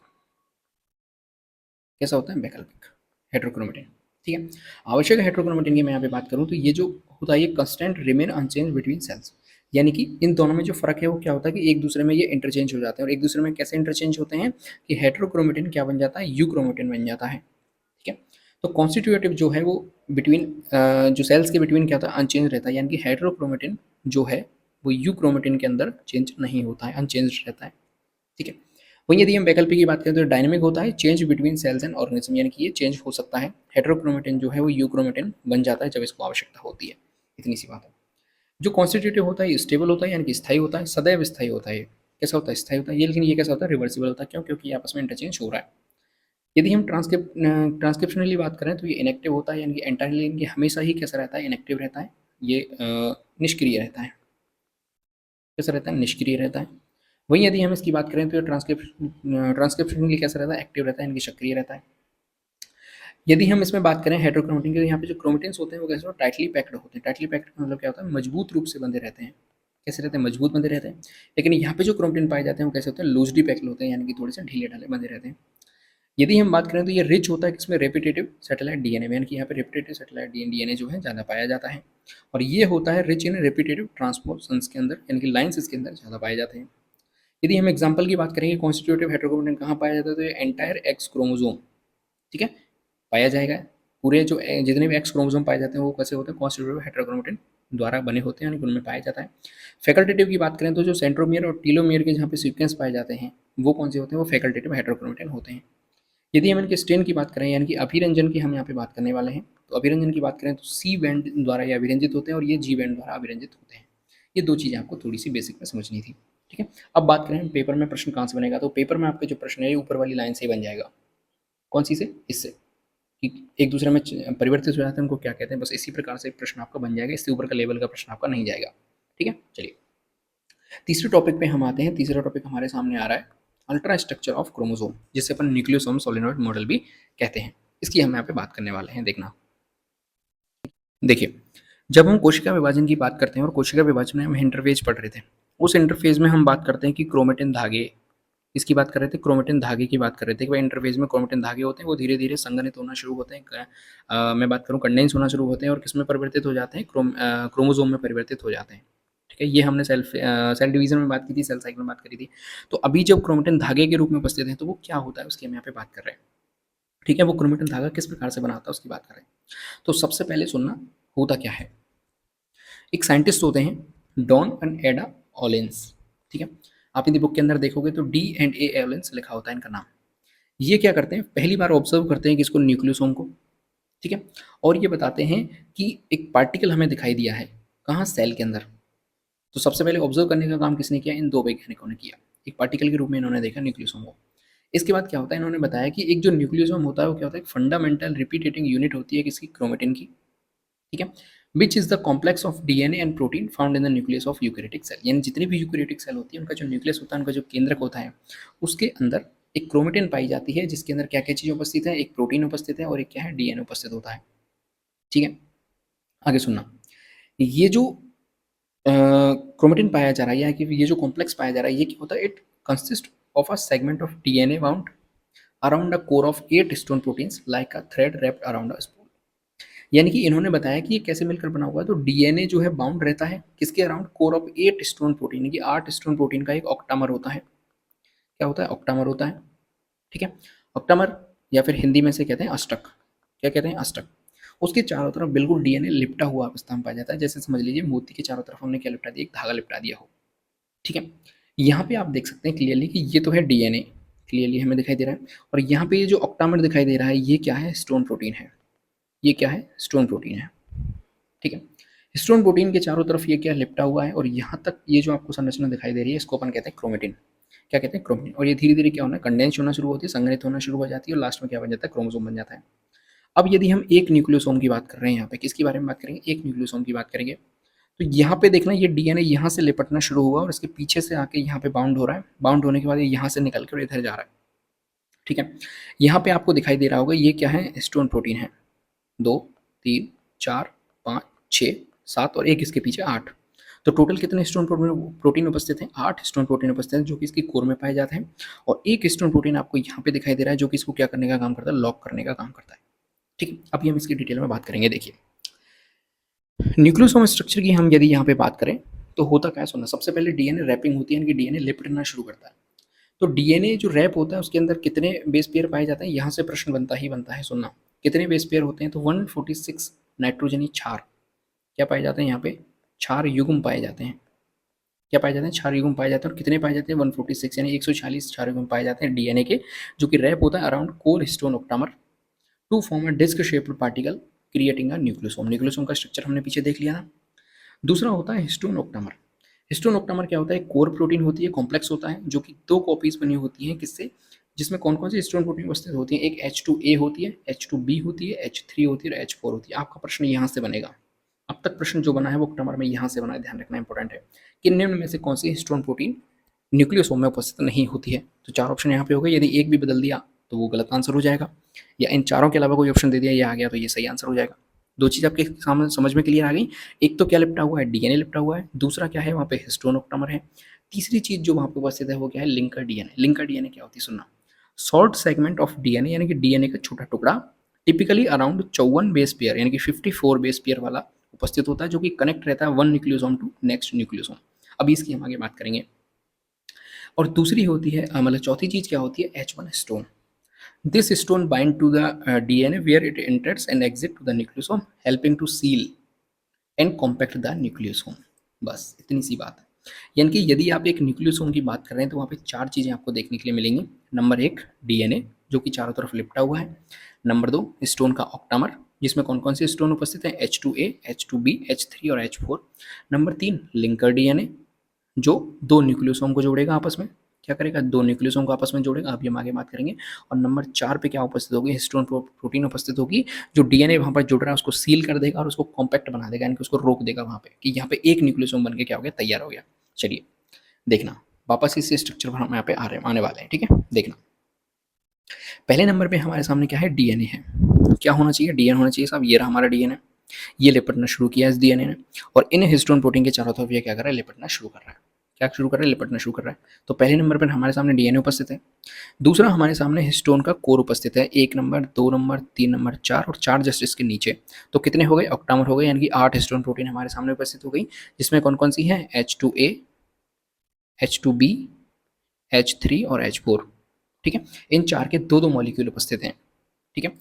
कैसा होता है, वैकल्पिक हेटेरोक्रोमेटिन। ठीक है, आवश्यक हेटेरोक्रोमेटिन की मैं यहाँ पे बात करूँ तो ये जो होता है ये constant remain unchange between cells, यानी कि इन दोनों में जो फर्क है वो क्या होता है कि एक दूसरे में ये इंटरचेंज हो जाते हैं, और एक दूसरे में कैसे इंटरचेंज होते हैं कि हेटेरोक्रोमेटिन क्या बन जाता है, यूक्रोमेटिन बन जाता है। ठीक है, तो कॉन्स्टिट्यूटिव जो है वो बिटवीन जो सेल्स के बिटवीन क्या होता है, अनचेंज रहता है, यानी कि हेटेरोक्रोमेटिन जो है वो यूक्रोमेटिन के अंदर चेंज नहीं होता है, अनचेंज रहता है। ठीक है, वहीं यदि हम वैकल्पिक की बात करें तो डायनेमिक होता है, change between cells and organism, यानी कि ये चेंज हो सकता है। हेटेरोक्रोमेटिन जो है वो यूक्रोमेटिन बन जाता है जब इसको आवश्यकता होती है, इतनी सी बात है। जो कॉन्स्टिट्यूटिव होता है स्टेबल होता है, यानी कि स्थायी होता है, सदैव स्थायी होता है। कैसा होता है, स्थायी होता है ये, लेकिन ये कैसा होता है, रिवर्सिबल होता है। क्यों, क्योंकि ये आपस में इंटरचेंज हो रहा है। यदि हम ट्रांसक्रिप्शनली बात करें तो ये इनएक्टिव होता है, यानी कि एंटायरली, यानी कि हमेशा ही कैसा रहता है, इनएक्टिव रहता है, ये निष्क्रिय रहता है। कैसा रहता है, निष्क्रिय रहता है। वहीं यदि हम इसकी बात करें तो ट्रांसक्रिप्शनली कैसा रहता है, एक्टिव रहता है, यानी कि सक्रिय रहता है। यदि हम इसमें बात करें हेटेरोक्रोमेटिन की, तो यहाँ पे जो क्रोमेटिन्स होते हैं वो कैसे होते हैं, टाइटली पैक्ड होते हैं। टाइटली पैक्ड का मतलब क्या होता है, मजबूत रूप से बंधे रहते हैं। कैसे रहते हैं, मजबूत बंधे रहते हैं। लेकिन यहाँ पे जो क्रोमेटिन पाए जाते हैं वो कैसे होते हैं, लूजली पैक्ड होते हैं, यानी कि थोड़े से ढीले ढाले बंधे रहते हैं। यदि हम बात करें तो ये रिच होता है किसमें, रेपिटेटिव सैटेलाइट डीएनए में, यानी कि यहाँ पे रेपिटेटिव सैटेलाइट डीएनए जो है ज़्यादा पाया जाता है। और ये होता है रिच इन रेपिटेटिव ट्रांसपोर्शंस के अंदर, यानी कि लाइन्स इसके अंदर ज़्यादा पाए जाते हैं। यदि हम एग्जाम्पल की बात करेंगे कॉन्स्टिट्यूटिव हेटेरोक्रोमेटिन कहाँ पाया जाता है, तो ये एंटायर एक्स क्रोमोजोम, ठीक है, पाया जाएगा। पूरे जो जितने भी एक्स क्रोमोसोम पाए जाते हैं वो कैसे होते हैं, कॉन्स्टिट्यूटिव हेटेरोक्रोमेटिन द्वारा बने होते हैं, यानी कि उनमें पाया जाता है। फैकल्टेटिव की बात करें तो जो सेंट्रोमियर और टीलोमियर के जहाँ पे सीक्वेंस पाए जाते हैं वो कौन से होते हैं, वो फैकल्टेटिव हेटेरोक्रोमेटिन होते हैं। यदि हम इनके स्टेन की बात करें, यानी कि अभिरंजन की हम यहाँ पे बात करने वाले हैं, तो अभिरंजन की बात करें तो सी बैंड द्वारा ये अभिरंजित होते हैं और ये जी बैंड द्वारा अभिरंजित होते हैं। ये दो चीज़ें आपको थोड़ी सी बेसिक में समझनी थी। ठीक है, अब बात करें पेपर में प्रश्न कहाँ से बनेगा, तो पेपर में आपके जो प्रश्न है ये ऊपर वाली लाइन से ही बन जाएगा। कौन सी से, इससे, कि एक दूसरे में परिवर्तित हो जाते हैं उनको क्या कहते हैं, बस इसी प्रकार से प्रश्न आपका बन जाएगा, इससे ऊपर का लेवल का प्रश्न आपका नहीं जाएगा। ठीक है, चलिए तीसरे टॉपिक पे हम आते हैं। तीसरा टॉपिक हमारे सामने आ रहा है अल्ट्रा स्ट्रक्चर ऑफ क्रोमोसोम, जिसे अपन न्यूक्लियोसोम सोलिनॉइड मॉडल भी कहते हैं। इसकी हम यहाँ पे बात करने वाले हैं, देखना। देखिए जब हम कोशिका विभाजन की बात करते हैं, और कोशिका विभाजन में हम इंटरफेज पढ़ रहे थे, उस इंटरफेज में हम बात करते हैं कि क्रोमेटिन धागे, इसकी बात कर रहे थे, क्रोमेटिन धागे की बात कर रहे थे कि भाई इंटरफेज में क्रोमेटिन धागे होते हैं, वो धीरे धीरे संघनित होना शुरू होते हैं। मैं बात करूँ कंडेंस होना शुरू होते हैं, और किसमें परिवर्तित हो जाते हैं, क्रोमोजोम में परिवर्तित हो जाते हैं। ठीक है, ये हमने सेल डिवीजन में बात की थी, सेल साइकिल में बात करी थी। तो अभी जब क्रोमेटिन धागे के रूप में उपस्थित है तो वो क्या होता है उसकी हम यहाँ पे बात कर रहे हैं। ठीक है, वो क्रोमेटिन धागा किस प्रकार से बना होता है उसकी बात कर रहे हैं। तो सबसे पहले सुनना होता क्या है। एक साइंटिस्ट होते हैं डॉन एंड एडा ऑलिंस। ठीक है, आप यदि बुक के अंदर देखोगे तो D&A ऑलिंस लिखा होता है इनका नाम। ये क्या करते हैं, पहली बार ऑब्जर्व करते हैं किसको, न्यूक्लियोसोम को। ठीक है, और ये बताते हैं कि एक पार्टिकल हमें दिखाई दिया है, कहाँ, सेल के अंदर। तो सबसे पहले ऑब्जर्व करने का काम किसने किया, इन दो वैज्ञानिकों ने किया। एक पार्टिकल के रूप में इन्होंने देखा न्यूक्लियोसोम को। इसके बाद क्या होता है, इन्होंने बताया कि एक जो न्यूक्लियोसोम होता है वो क्या होता है, एक फंडामेंटल रिपीटेटिंग यूनिट होती है किसकी, क्रोमेटिन की। ठीक है, which is the complex of DNA and protein found in the nucleus of eukaryotic cell. यानी जितनी भी यूकैरियोटिक सेल होती है उनका जो न्यूक्लियस होता है, उनका जो केंद्रक होता है, उसके अंदर एक क्रोमेटिन पाई जाती है, जिसके अंदर क्या क्या चीज़ उपस्थित है, एक प्रोटीन उपस्थित है और एक क्या है, डीएनए उपस्थित होता है। ठीक है, आगे सुनना। ये जो क्रोमेटिन पाया जा रहा है या कि ये जो कॉम्प्लेक्स पाया जा रहा है, ये क्या होता है, it consist of a segment of DNA bound around the core of 8 stone proteins like a thread wrapped around a spool. यानी कि इन्होंने बताया कि ये कैसे मिलकर बना हुआ है, तो डीएनए जो है बाउंड रहता है किसके around, core of 8 stone protein, यानी कि 8 स्टोन प्रोटीन का एक ऑक्टामर होता है। क्या होता है, ऑक्टामर होता है। ठीक है, ऑक्टामर या फिर हिंदी में से कहते हैं अष्टक। क्या कहते हैं, अष्टक। उसके चारों तरफ बिल्कुल डीएनए लिपटा हुआ अवस्था में पाया जाता है। जैसे समझ लीजिए मोती के चारों तरफ हमने क्या लिपटा दिया, एक धागा लिपटा दिया हो। ठीक है, यहाँ पे आप देख सकते हैं क्लियरली कि ये तो है डीएनए, क्लियरली हमें दिखाई दे रहा है। और यहाँ पे ये जो ऑक्टामर दिखाई दे रहा है, ये क्या है, स्टोन प्रोटीन है। ये क्या है, स्टोन प्रोटीन है। ठीक है, स्टोन प्रोटीन के चारों तरफ ये क्या लिपटा हुआ है, और यहाँ तक ये जो आपको संरचना दिखाई दे रही है, इसको अपन कहते हैं क्रोमेटिन। क्या कहते हैं, क्रोमेटिन। और ये धीरे धीरे क्या होना है, कंडेंस होना शुरू होती है, संग्रहित होना शुरू हो जाती है, और लास्ट में क्या बन जाता है, क्रोमोसोम बन जाता है। अब यदि हम एक न्यूक्लियोसोम की बात कर रहे हैं, यहाँ पे किसके बारे में बात करेंगे, एक न्यूक्लियोसोम की बात करेंगे, तो यहाँ पे देखना ये डीएनए यहाँ से लिपटना शुरू हुआ और इसके पीछे से आके यहाँ पे बाउंड हो रहा है। बाउंड होने के बाद ये यहाँ से निकल कर इधर जा रहा है। ठीक है, यहाँ पे आपको दिखाई दे रहा होगा ये क्या है, स्टोन प्रोटीन है। 2, 3, 4, 5, 6, 7 और एक इसके पीछे 8। तो टोटल कितने स्टोन प्रोटीन उपस्थित हैं, 8 स्टोन प्रोटीन उपस्थित हैं, जो कि इसकी कोर में पाए जाते हैं। और एक स्टोन प्रोटीन आपको यहाँ पे दिखाई दे रहा है, जो कि इसको क्या करने का काम करता है, लॉक करने का काम करता है। ठीक है, अभी हम इसकी डिटेल में बात करेंगे। देखिए, न्यूक्लियोसोम स्ट्रक्चर की हम यदि यहाँ पे बात करें तो होता क्या है, सुनना। सबसे पहले डीएनए रैपिंग होती है, यानी कि डीएनए लिपटना शुरू करता है। तो डीएनए जो रैप होता है उसके अंदर कितने बेस पेयर पाए जाते हैं, यहाँ से प्रश्न बनता ही बनता है। सुनना, कितने बेस पेयर होते हैं, तो 146 नाइट्रोजनी क्षार क्या पाए जाते हैं, यहाँ पे क्षार युग्म पाए जाते हैं। क्या पाए जाते हैं, क्षार युग्म पाए जाते हैं। और कितने पाए जाते हैं, 146 यानी 146 क्षार युग्म पाए जाते हैं डीएनए के, जो कि रैप होता है around core stone octamer to form a disc shaped particle creating a nucleosome. Nucleosome का स्ट्रक्चर हमने पीछे देख लिया ना। दूसरा होता है हिस्टोन ऑक्टामर। हिस्टोन ऑक्टामर क्या होता है, कोर प्रोटीन होती है, कॉम्प्लेक्स होता है, जो कि 2 कॉपीज बनी होती हैं किससे, जिसमें कौन कौन सी हिस्टोन प्रोटीन उपस्थित होती है, एक H2A होती है, H2B होती है, H3 होती है और H4 होती है। आपका प्रश्न यहाँ से बनेगा। अब तक प्रश्न जो बना है वो ऑक्टामर में यहाँ से बना है, ध्यान रखना इंपॉर्टेंट है कि निम्न में से कौन सी हिस्टोन प्रोटीन न्यूक्लियोसोम में उपस्थित नहीं होती है। तो 4 ऑप्शन यहाँ पे हो गए। यदि एक भी बदल दिया तो वो गलत आंसर हो जाएगा, या इन चारों के अलावा कोई ऑप्शन दे दिया ये आ गया तो ये सही आंसर हो जाएगा। 2 चीज़ आपके सामने समझ में क्लियर आ गई। एक तो क्या लिपटा हुआ है, डीएनए लिपटा हुआ है। दूसरा क्या है, वहाँ पे हिस्टोन ऑक्टामर है। तीसरी चीज़ जो वहाँ पे उपस्थित है वो क्या है, लिंकर डीएनए। लिंकर डीएनए क्या होती है, सुनना। शॉर्ट सेगमेंट ऑफ डीएनए, यानी कि डीएनए का छोटा टुकड़ा, टिपिकली अराउंड 54 बेस पेयर यानी कि 54 बेस पेयर वाला उपस्थित होता है, जो कि कनेक्ट रहता है one nucleosome to next nucleosome. अभी इसकी हम आगे बात करेंगे। और दूसरी होती है मतलब चौथी चीज़ क्या होती है, H1 stone. This stone bind to the DNA where it enters and exit to the nucleosome, helping to seal and compact the nucleosome। बस इतनी सी बात है। यानी कि यदि आप एक न्यूक्लियोसोम की बात कर रहे हैं तो वहाँ पे 4 चीज़ें आपको देखने के लिए मिलेंगी। नंबर 1 डीएनए, जो कि चारों तरफ लिपटा हुआ है। नंबर 2 स्टोन का ऑक्टामर, जिसमें कौन कौन से स्टोन उपस्थित हैं, H2A, H2B, H3 और H4। नंबर 3 लिंकर डीएनए, जो 2 न्यूक्लियोसोम को जोड़ेगा आपस में। क्या करेगा, 2 न्यूक्लियोसोम को आपस में जोड़ेगा, अभी हम आगे बात करेंगे। और नंबर 4 पे क्या उपस्थित होगी, हिस्टोन प्रोटीन उपस्थित होगी, जो डीएनए वहाँ पर जुड़ रहा है उसको सील कर देगा और उसको कॉम्पैक्ट बना देगा, यानी कि उसको रोक देगा वहाँ पे कि यहाँ पे एक न्यूक्लियोसोम बन के क्या हो गया, तैयार हो गया। चलिए देखना, वापस इस स्ट्रक्चर पर हम यहाँ पे आने वाले हैं। ठीक है, देखना पहले नंबर पे हमारे सामने क्या है, डीएनए है। क्या होना चाहिए, डीएनए होना चाहिए साहब। ये रहा हमारा डीएनए, ये लिपटना शुरू किया इस डीएनए ने, और इन हिस्टोन प्रोटीन के चारों तरफ ये क्या कर रहा है, लिपटना शुरू कर रहा है। क्या शुरू कर रहा है, लिपटना शुरू कर रहा है। तो पहले नंबर पर हमारे सामने डीएनए उपस्थित है। दूसरा हमारे सामने हिस्टोन का कोर उपस्थित है, 1 नंबर, 2 नंबर, 3 नंबर, 4 और 4 जस्ट इसके नीचे। तो कितने हो गए, ऑक्टामर हो गए, यानी कि 8 हिस्टोन प्रोटीन हमारे सामने उपस्थित हो गई, जिसमें कौन कौन सी है, H2A, H2B, H3 और H4। ठीक है, इन 4 के 2-2 मॉलिक्यूल उपस्थित हैं। ठीक है,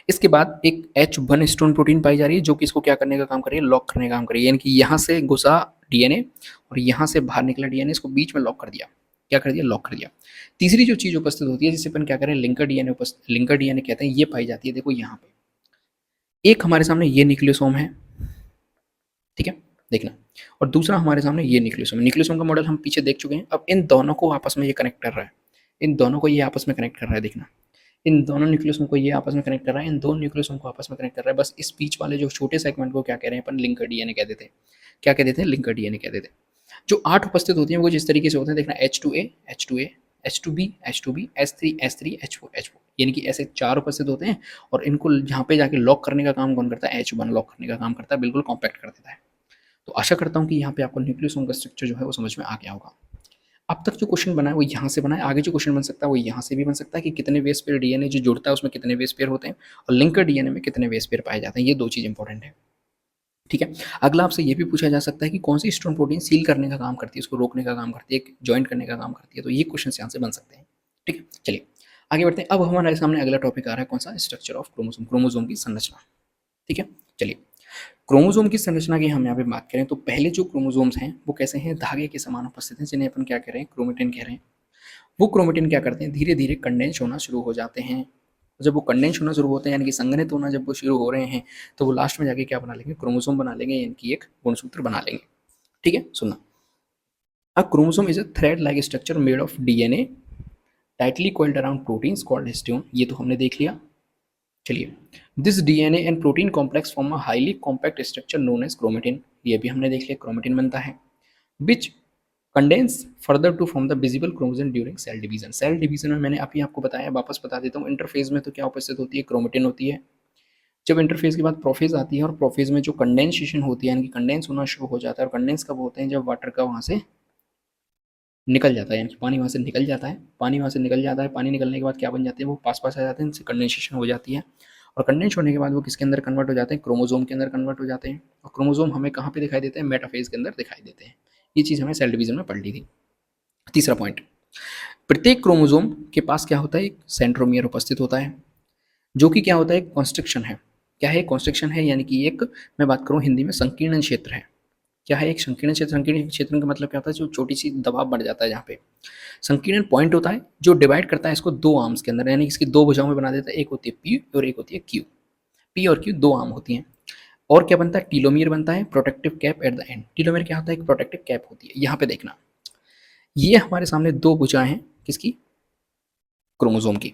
इसके बाद एक H1 स्टोन प्रोटीन पाई जा रही है, जो कि इसको क्या करने का काम कर रही है, लॉक करने का काम कर रही है। यानी कि यहाँ से घुसा डीएनए और यहाँ से बाहर निकला डीएनए, इसको बीच में लॉक कर दिया। क्या कर दिया, लॉक कर दिया। तीसरी जो चीज उपस्थित होती है, जिसे अपन क्या करें, लिंकर डीएनए लिंकर डीएनए कहते हैं, ये पाई जाती है। देखो यहाँ पे एक हमारे सामने ये न्यूक्लियोसोम है, ठीक है, देखना। और दूसरा हमारे सामने ये न्यूक्लियोसोम। न्यूक्लियोसोम का मॉडल हम पीछे देख चुके हैं। अब इन दोनों को आपस में ये कनेक्ट कर रहा है, इन दोनों को ये आपस में कनेक्ट कर रहा है। देखना, इन दोनों न्यूक्लियोसोम को ये आपस में कनेक्ट कर रहा है, इन दोनों न्यूक्लियोसोम को आपस में कनेक्ट कर रहा है। बस इस बीच वाले जो छोटे सेगमेंट को क्या कह रहे हैं अपन, लिंकर डीएनए कह देते हैं। क्या कह देते हैं? लिंकर डीएनए कह देते हैं। जो 8 उपस्थित होती हैं वो जिस तरीके से होते हैं देखना, H2A H2A H2B H2B S3 S3 H4 H4, यानी कि ऐसे 4 उपस्थित होते हैं। और इनको यहाँ पे जाके लॉक करने का काम कौन करता है? H1 लॉक करने का काम करता है, बिल्कुल कॉम्पैक्ट कर देता है। तो आशा करता हूँ कि यहाँ पे आपको न्यूक्लियोसोम का स्ट्रक्चर जो है वो समझ में आ गया होगा। अब तक जो क्वेश्चन बना है वो यहाँ से बना है, आगे जो क्वेश्चन बन सकता है वो यहाँ से भी बन सकता है कि कितने बेस पेयर डीएनए जो जुड़ता है उसमें कितने बेस पेयर होते हैं, और लिंकर डीएनए में कितने बेस पेयर पाए जाते हैं। ये 2 चीज़ इंपॉर्टेंट है। ठीक है। अगला आपसे ये भी पूछा जा सकता है कि कौन सी स्टोन प्रोटीन सील करने का काम करती है, उसको रोकने का काम करती है, जॉइंट करने का काम करती है। तो ये क्वेश्चन यहाँ से बन सकते हैं। ठीक है, चलिए आगे बढ़ते हैं। अब हमारे सामने अगला टॉपिक आ रहा है, कौन सा? स्ट्रक्चर ऑफ क्रोमोसोम, क्रोमोसोम की संरचना। ठीक है, चलिए क्रोमोसोम की संरचना की हम यहाँ पे बात करें तो पहले जो क्रोमोसोम्स हैं वो कैसे हैं? धागे के समान उपस्थित हैं, जिन्हें अपन क्या कह रहे हैं? क्रोमेटिन कह रहे हैं। वो क्रोमेटिन क्या करते हैं? धीरे धीरे कंडेंस होना शुरू हो जाते हैं। जब वो कंडेंस होना शुरू होते हैं, यानी कि संघनित होना जब वो शुरू हो रहे हैं, तो वो लास्ट में जाके क्या बना लेंगे? क्रोमोसोम बना लेंगे, यानी कि एक गुणसूत्र बना लेंगे। ठीक है, सुनना। A chromosome is a thread like structure made of DNA tightly coiled around proteins called histone. ये तो हमने देख लिया। चलिए, this DNA and protein complex form a highly compact structure known as chromatin. ये भी हमने देख लिया, क्रोमेटिन बनता है। Which condense further to form the visible chromosome during cell division. Cell division में मैंने अभी आपको बताया, वापस बता देता हूँ। इंटरफेज में तो क्या उपस्थित होती है? क्रोमेटिन होती है। जब इंटरफेज के बाद प्रोफेज आती है, और प्रोफेज में जो कंडेंसेशन होती है, यानी कि कंडेंस होना शुरू हो जाता है। और कंडेंस कब होते हैं? जब वाटर का वहाँ से निकल जाता है, यानी कि पानी वहाँ से निकल जाता है। पानी वहाँ से निकल जाता है, पानी निकलने के बाद क्या बन जाते हैं? वो पास पास आ जाते हैं, इनसे कंडेंसेशन हो जाती है। और कंडेंस होने के बाद वो किसके अंदर कन्वर्ट हो जाते हैं? क्रोमोसोम के अंदर कन्वर्ट हो जाते हैं। और क्रोमोसोम हमें कहाँ पे दिखाई देते हैं? मेटाफेज के अंदर दिखाई देते हैं। ये चीज़ हमें सेल डिवीजन में पढ़ ली थी। तीसरा पॉइंट, प्रत्येक क्रोमोसोम के पास क्या होता है? एक सेंट्रोमियर उपस्थित होता है, जो कि क्या होता है? एक कॉन्स्ट्रिक्शन है। क्या है? कॉन्स्ट्रिक्शन है, यानी कि एक, मैं बात करूँ हिंदी में, संकीर्ण क्षेत्र है। क्या है? एक संकीर्ण क्षेत्र। संकीर्ण क्षेत्र का मतलब क्या होता है? जो छोटी सी दबाव बढ़ जाता है, जहाँ पे संकीर्ण पॉइंट होता है जो डिवाइड करता है इसको 2 आर्म्स के अंदर, यानी कि इसकी 2 भुजाओं में बना देता है। एक होती है पी और एक होती है क्यू। पी और क्यू 2 आर्म होती हैं। और क्या बनता है? टीलोमियर बनता है, protective cap at the end. Telomere क्या होता है? एक प्रोटेक्टिव कैप होती है। यहाँ पे देखना, ये हमारे सामने 2 भुजाएं हैं, किसकी? क्रोमोसोम की।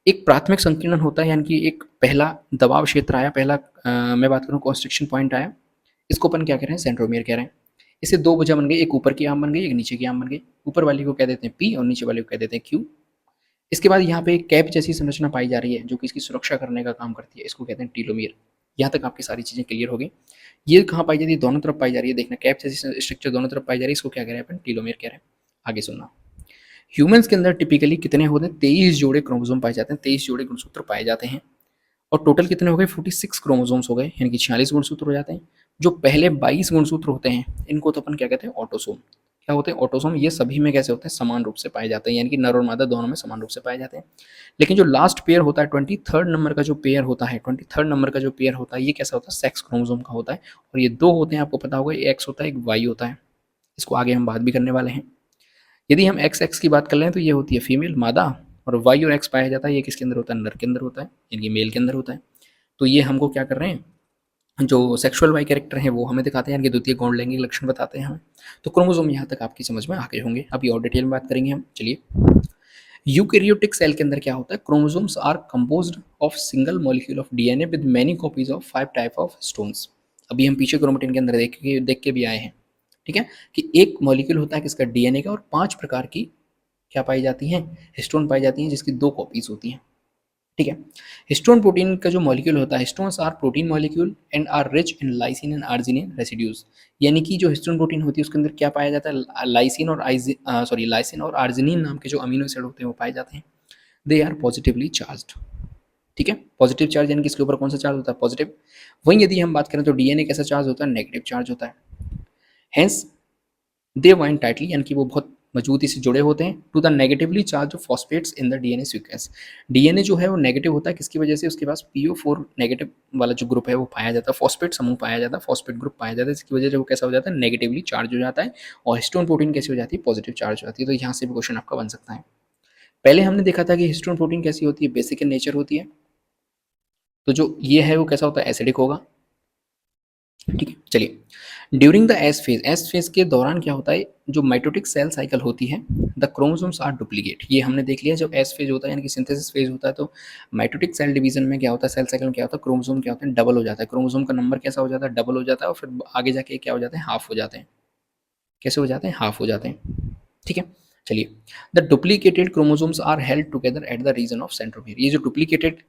एक प्राथमिक संकीर्णन होता है, यानी कि एक पहला दबाव क्षेत्र आया, पहला मैं बात करूँ कॉन्स्ट्रिक्शन पॉइंट आया, इसको अपन क्या कह रहे हैं? सेंट्रोमियर कह रहे हैं। इससे 2 भुजा बन गई, एक ऊपर की आर्म बन गई, एक नीचे की आर्म बन गई। ऊपर वाली को कह देते हैं पी और नीचे वाली को कह देते हैं क्यू। इसके बाद यहाँ पे एक कैप जैसी संरचना पाई जा रही है, जो कि इसकी सुरक्षा करने का काम करती है, इसको कहते हैं टीलोमियर। यहाँ तक आपकी सारी चीज़ें क्लियर हो गई। ये कहाँ पाई जाती है? दोनों तरफ पाई जा रही है। देखना, कैप जैसी स्ट्रक्चर दोनों तरफ पाई जा रही है, इसको क्या कह रहे हैं अपन? टीलोमियर कह रहे हैं। आगे सुनना, ह्यूमंस के अंदर टिपिकली कितने होते हैं? 23 जोड़े क्रोमोसोम पाए जाते हैं, 23 जोड़े गुणसूत्र पाए जाते हैं। और टोटल कितने हो गए? 46 क्रोमोसोम्स हो गए, यानी कि 46 गुणसूत्र हो जाते हैं। जो पहले 22 गुणसूत्र होते हैं, इनको तो अपन क्या कहते हैं? ऑटोसोम। क्या होते हैं? ऑटोसोम। ये सभी में कैसे होते हैं? समान रूप से पाए जाते हैं, यानी कि नर और मादा दोनों में समान रूप से पाए जाते हैं। लेकिन जो लास्ट पेयर होता है, 23rd नंबर का जो पेयर होता है, 23rd नंबर का जो पेयर होता है, ये कैसा होता है? सेक्स क्रोमोसोम का होता है। और ये 2 होते हैं, आपको पता होगा, एक एक्स होता है, एक वाई होता है। इसको आगे हम बात भी करने वाले हैं। यदि हम एक्स एक्स की बात कर लें तो ये होती है फीमेल, मादा। और वाई और एक्स पाया जाता है, ये किसके अंदर होता है? नर के अंदर होता है, यानी कि मेल के अंदर होता है। तो ये हमको क्या कर रहे हैं? जो सेक्सुअल वाई कैरेक्टर हैं वो हमें दिखाते हैं, यानी कि द्वितीय गौण लैंगिक लक्षण बताते हैं हमें। तो क्रोमोसोम यहाँ तक आपकी समझ में आ गए होंगे। अभी और डिटेल में बात करेंगे हम। चलिए, यूकैरियोटिक सेल के अंदर क्या होता है? Chromosomes are composed of single molecule of DNA with many copies of 5 type of stones. अभी हम पीछे क्रोमेटिन के अंदर देख के भी आए हैं। ठीक है, कि एक मॉलिक्यूल होता है किसका? डीएनए का, और 5 प्रकार की क्या पाई जाती हैं? हिस्टोन पाई जाती हैं, जिसकी 2 कॉपीज होती हैं। ठीक है, हिस्टोन प्रोटीन का जो मॉलिक्यूल होता है, histones are protein molecule and are rich in lysine and arginine residues. यानी कि जो हिस्टोन प्रोटीन होती है उसके अंदर क्या पाया जाता है? लाइसिन और आर्जिनिन नाम के जो अमीनो एसिड होते हैं वो पाए जाते हैं। They are positively charged. ठीक है, पॉजिटिव चार्ज, यानी कि इसके ऊपर कौन सा चार्ज होता है? पॉजिटिव। वहीं यदि हम बात करें तो डीएनए कैसा चार्ज होता है? नेगेटिव चार्ज होता है। हेंस दे वाइंड टाइटली, यानी कि वो बहुत मजबूती से जुड़े होते हैं to the negatively charge phosphates in the DNA sequence. DNA जो है वो नेगेटिव होता है, किसकी वजह से? उसके पास PO4 नेगेटिव वाला जो ग्रुप है वो पाया जाता है, फॉस्फेट समूह पाया जाता है, फॉस्फेट ग्रुप पाया जाता है, जिसकी वजह से वो कैसा हो जाता है? नेगेटिवली चार्ज हो जाता है। और हिस्टोन प्रोटीन कैसी हो जाती है? पॉजिटिव चार्ज हो जाती है। तो यहाँ से भी क्वेश्चन आपका बन सकता है। पहले हमने देखा था कि हिस्टोन प्रोटीन कैसी होती है? बेसिक इन नेचर होती है। तो जो ये है वो कैसा होता है? एसिडिक होगा। ठीक है, चलिए ड्यूरिंग द एस फेज के दौरान क्या होता है, जो माइटोटिक सेल साइकिल होती है, द क्रोमोसोम्स आर डुप्लीकेट। ये हमने देख लिया, जब एस फेज होता है यानी कि सिंथेसिस फेज होता है, तो माइटोटिक सेल डिवीजन में क्या होता है, सेल साइकिल में क्या होता है, क्रोमोसोम क्या होता है, डबल हो जाता है। क्रोमोसोम का नंबर कैसा हो जाता है, डबल हो जाता है, और फिर आगे जाके क्या हो जाते हैं, हाफ हो जाते हैं। कैसे हो जाते हैं, हाफ हो जाते हैं। ठीक है, चलिए, the duplicated chromosomes are held together at the region of centromere. ये जो डुप्लीकेटेड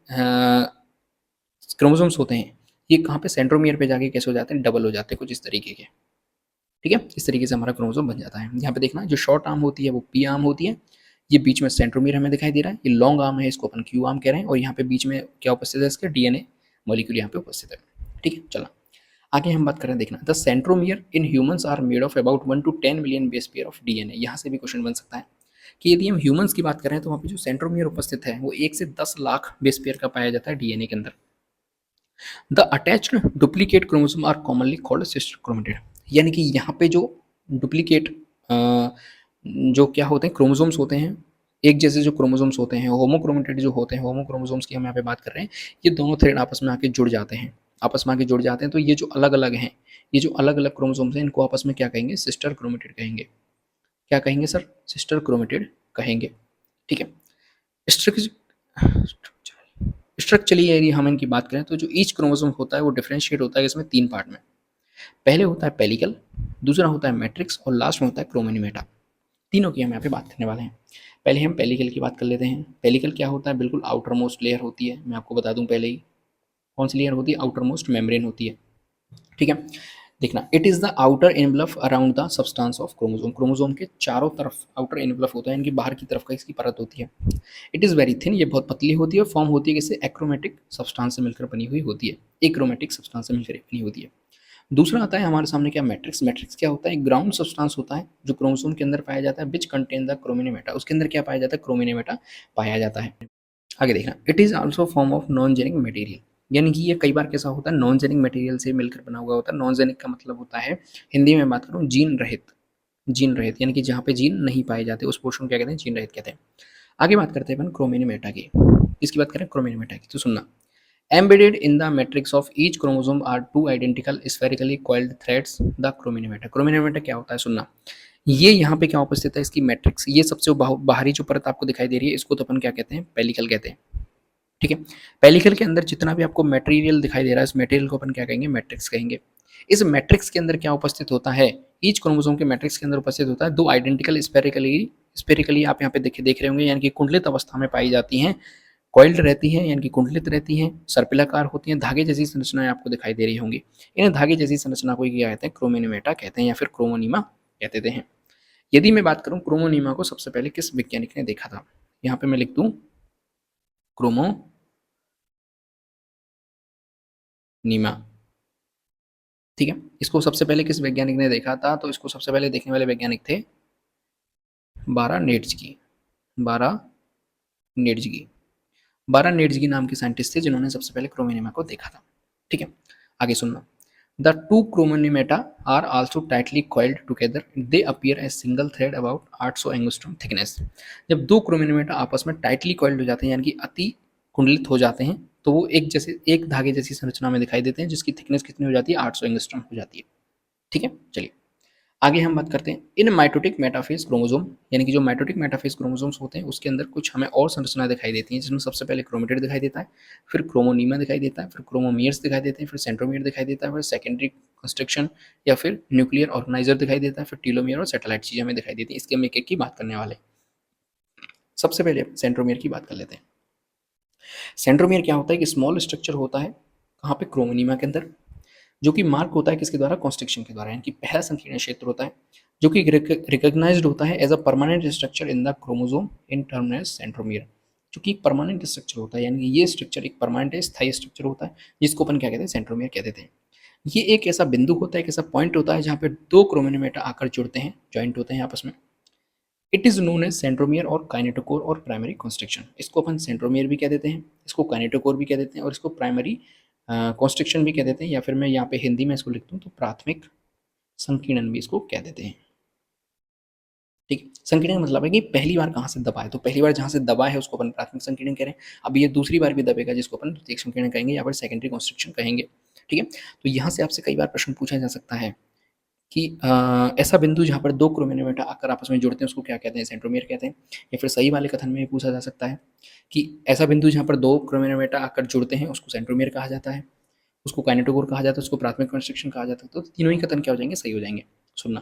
क्रोमोसोम्स होते हैं, ये कहाँ पे, सेंट्रोमियर पे जाके कैसे हो जाते हैं, डबल हो जाते हैं कुछ इस तरीके के। ठीक है, इस तरीके से हमारा क्रोमोसोम बन जाता है। यहाँ पे देखना, जो शॉर्ट आर्म होती है वो पी आर्म होती है, ये बीच में सेंट्रोमियर हमें दिखाई दे रहा है, ये लॉन्ग आर्म है, इसको अपन क्यू आर्म कह रहे हैं, और यहाँ पे बीच में क्या उपस्थित है, इसके डीएनए मॉलिक्यूल यहाँ पे उपस्थित है। ठीक है, चलो आगे हम बात करें, देखना, the centromere in humans are made of about 1 to 10 million base pair of DNA. यहाँ से भी क्वेश्चन बन सकता है कि यदि हम ह्यूमंस की बात करें तो वहाँ पे जो सेंट्रोमियर उपस्थित है वो 1 से 10 लाख बेस पेयर का पाया जाता है डीएनए के अंदर। The attached duplicate chromosome are commonly called sister chromatid. यानी कि यहाँ पे जो डुप्लीकेट जो क्या होते हैं, क्रोमोसोम्स होते हैं, एक जैसे जो क्रोमोसोम्स होते हैं, होमोक्रोमेटेड जो होते हैं, होमोक्रोमोसोम्स की हम यहाँ पे बात कर रहे हैं, ये दोनों थ्रेड आपस में आके जुड़ जाते हैं, आपस में आके जुड़ जाते हैं। तो ये जो अलग अलग हैं, ये जो अलग अलग क्रोमोसोम्स हैं, इनको आपस में क्या कहेंगे, सिस्टर क्रोमेटिड कहेंगे। क्या कहेंगे सर, सिस्टर क्रोमेटिड कहेंगे। ठीक है, स्ट्रक्चरली यदि हम इनकी बात करें तो जो ईच क्रोमोसोम होता है वो डिफरेंशिएट होता है इसमें 3 पार्ट में। पहले होता है पेलिकल, दूसरा होता है मैट्रिक्स, और लास्ट में होता है क्रोमेनिमेटा। तीनों की हम यहाँ पे बात करने वाले हैं। पहले हम पेलिकल की बात कर लेते हैं। पेलिकल क्या होता है, बिल्कुल आउटर मोस्ट लेयर होती है, मैं आपको बता दूं पहले ही, कौन सी लेयर होती है, आउटर मोस्ट मेम्ब्रेन होती है। ठीक है, देखना, it is the outer envelope around the substance of chromosome. Chromosome के चारों तरफ आउटर एनवलप होता है, इनकी बाहर की तरफ का इसकी परत होती है। इट इज़ वेरी थिन, ये बहुत पतली होती है, और फॉर्म होती है किससे, एक्रोमेटिक सब्सटेंस से मिलकर बनी हुई होती है, एक्रोमेटिक सब्सटेंस से मिलकर बनी होती है। दूसरा आता है हमारे सामने क्या, मैट्रिक्स। मैट्रिक्स क्या होता है, ग्राउंड सब्सटेंस होता है जो क्रोमोसोम के अंदर पाया जाता है, विच कंटेन द क्रोमिनेमेटा। उसके अंदर क्या पाया जाता है, क्रोमिनेमेटा पाया जाता है। आगे देखना, it is also form of non genic material. यानी कि ये कई बार कैसा होता है, नॉन जेनिक मटेरियल से मिलकर बना हुआ होता है। नॉन जेनिक का मतलब होता है, हिंदी में बात करूँ, जीन रहित। जीन रहित यानी कि जहाँ पे जीन नहीं पाए जाते उस पोर्शन को क्या कहते हैं, जीन रहित कहते हैं। आगे बात करते हैं अपन क्रोमेनिमेटा की। इसकी बात करें क्रोमेनिमेटा की, तो सुनना, embedded in the matrix of each chromosome are two identical spherically coiled threads, the chrominometa। chrominometa क्या होता है, सुनना, ये यहाँ पे क्या उपस्थित है, इसकी मैट्रिक्स, ये सबसे बाहरी जो परत आपको दिखाई दे रही है, इसको तो अपन क्या कहते हैं, पेलिकल कहते हैं। ठीक है, पेलिकल के अंदर जितना भी आपको मटेरियल दिखाई दे रहा है, इस मटेरियल को अपन क्या कहेंगे, मैट्रिक्स कहेंगे। इस मैट्रिक्स के अंदर क्या उपस्थित होता है, ईच क्रोमोसोम के मैट्रिक्स के अंदर उपस्थित होता है दो आइडेंटिकल स्पेरिकली आप यहाँ पे देख रहे होंगे, यानी कि कुंडलित अवस्था में पाई जाती हैं, कॉइल्ड रहती हैं, यानी कि कुंडलित रहती हैं, सर्पिलाकार होती हैं, धागे जैसी संरचनाएं आपको दिखाई दे रही होंगी। इन धागे जैसी संरचना को क्या कहते हैं, क्रोमेनिमेटा कहते हैं, या फिर क्रोमोनीमा कहते हैं। यदि मैं बात करूं क्रोमोनीमा को सबसे पहले किस वैज्ञानिक ने देखा था, यहाँ पे मैं लिख दूं क्रोमोनीमा। ठीक है, इसको सबसे पहले किस वैज्ञानिक ने देखा था, तो इसको सबसे पहले देखने वाले वैज्ञानिक थे बारानेट्ज़की। बारानेट्ज़की, बारानेट्ज़की नाम के साइंटिस्ट थे जिन्होंने सबसे पहले क्रोमोनीमा को देखा था। ठीक है, आगे सुनना, the two chromonemata are also tightly coiled together, they appear as single thread about 800 angstrom thickness. जब दो क्रोमोनीमेटा आपस में टाइटली कॉइल्ड हो जाते हैं, यानी कि अति कुंडलित हो जाते हैं, तो वो एक जैसे एक धागे जैसी संरचना में दिखाई देते हैं, जिसकी थिकनेस कितनी हो जाती है, 800 एंगस्ट्रॉम हो जाती है। ठीक है, चलिए आगे हम बात करते हैं इन माइटोटिक मेटाफेज क्रोमोसोम। यानी कि जो माइटोटिक मेटाफेज क्रोमोसोम्स होते हैं उसके अंदर कुछ हमें और संरचना दिखाई देती हैं, जिसमें सबसे पहले क्रोमेटिड दिखाई देता है, फिर क्रोमोनीमा दिखाई देता है, फिर क्रोमोमियर्स दिखाई देते हैं, फिर सेंट्रोमियर दिखाई देता है, फिर सेकेंडरी कंस्ट्रक्शन या फिर न्यूक्लियर ऑर्गेनाइजर दिखाई देता है, फिर टीलोमियर और सैटेलाइट चीजें हमें दिखाई देती हैं। इसके हम एक एक की बात करने वाले। सबसे पहले सेंट्रोमियर की बात कर लेते हैं। सेंट्रोमियर क्या होता है, कि स्मॉल स्ट्रक्चर होता है कहाँ पे, क्रोमोनीमा के अंदर, जो कि मार्क होता है किसके द्वारा, कॉन्स्ट्रिक्शन के द्वारा, यानी कि पहला संकीर्ण क्षेत्र होता है जो कि रिकॉग्नाइज्ड होता है as a permanent structure in the chromosome in term as centromere. जो कि परमानेंट स्ट्रक्चर होता है, यानी कि ये स्ट्रक्चर एक परमानेंट स्थायी स्ट्रक्चर होता है, जिसको अपन क्या कहते हैं, सेंट्रोमियर कह देते हैं। ये एक ऐसा बिंदु होता है, एक ऐसा पॉइंट होता है जहाँ पे दो क्रोमोनोमेटा आकर जुड़ते हैं, ज्वाइंट होते हैं आपस में। It is known as centromere और काइनेटोकोर और प्राइमरी कॉन्स्ट्रिक्शन। इसको अपन सेंट्रोमियर भी कह देते हैं, इसको काइनेटोकोर भी कह देते हैं, और इसको प्राइमरी कॉन्स्ट्रिक्शन भी कह देते हैं, या फिर मैं यहाँ पे हिंदी में इसको लिख दूँ तो प्राथमिक संकीर्णन भी इसको कह देते हैं। ठीक है, संकीर्णन का मतलब है कि पहली बार कहाँ से दबा है, तो पहली बार जहाँ से दबा है उसको अपन प्राथमिक संकीर्णन कह रहे हैं। अब ये दूसरी बार भी दबेगा जिसको अपन द्वितीयक संकीर्णन कहेंगे या फिर सेकेंडरी कॉन्स्ट्रिक्शन कहेंगे। ठीक है। तो यहाँ से आपसे कई बार प्रश्न पूछा जा सकता है कि ऐसा बिंदु जहाँ पर 2 क्रोमैनोमीटर आकर आपस में जुड़ते हैं उसको क्या कहते हैं? सेंट्रोमियर कहते हैं। या फिर सही वाले कथन में पूछा जा सकता है कि ऐसा बिंदु जहाँ पर 2 क्रोमैनोमीटर आकर जुड़ते हैं उसको सेंट्रोमियर कहा जाता है, उसको काइनेटोकोर कहा जाता है, उसको प्राथमिक कंस्ट्रक्शन कहा जाता है। तो तीनों ही कथन क्या हो जाएंगे? सही हो जाएंगे। सुनना,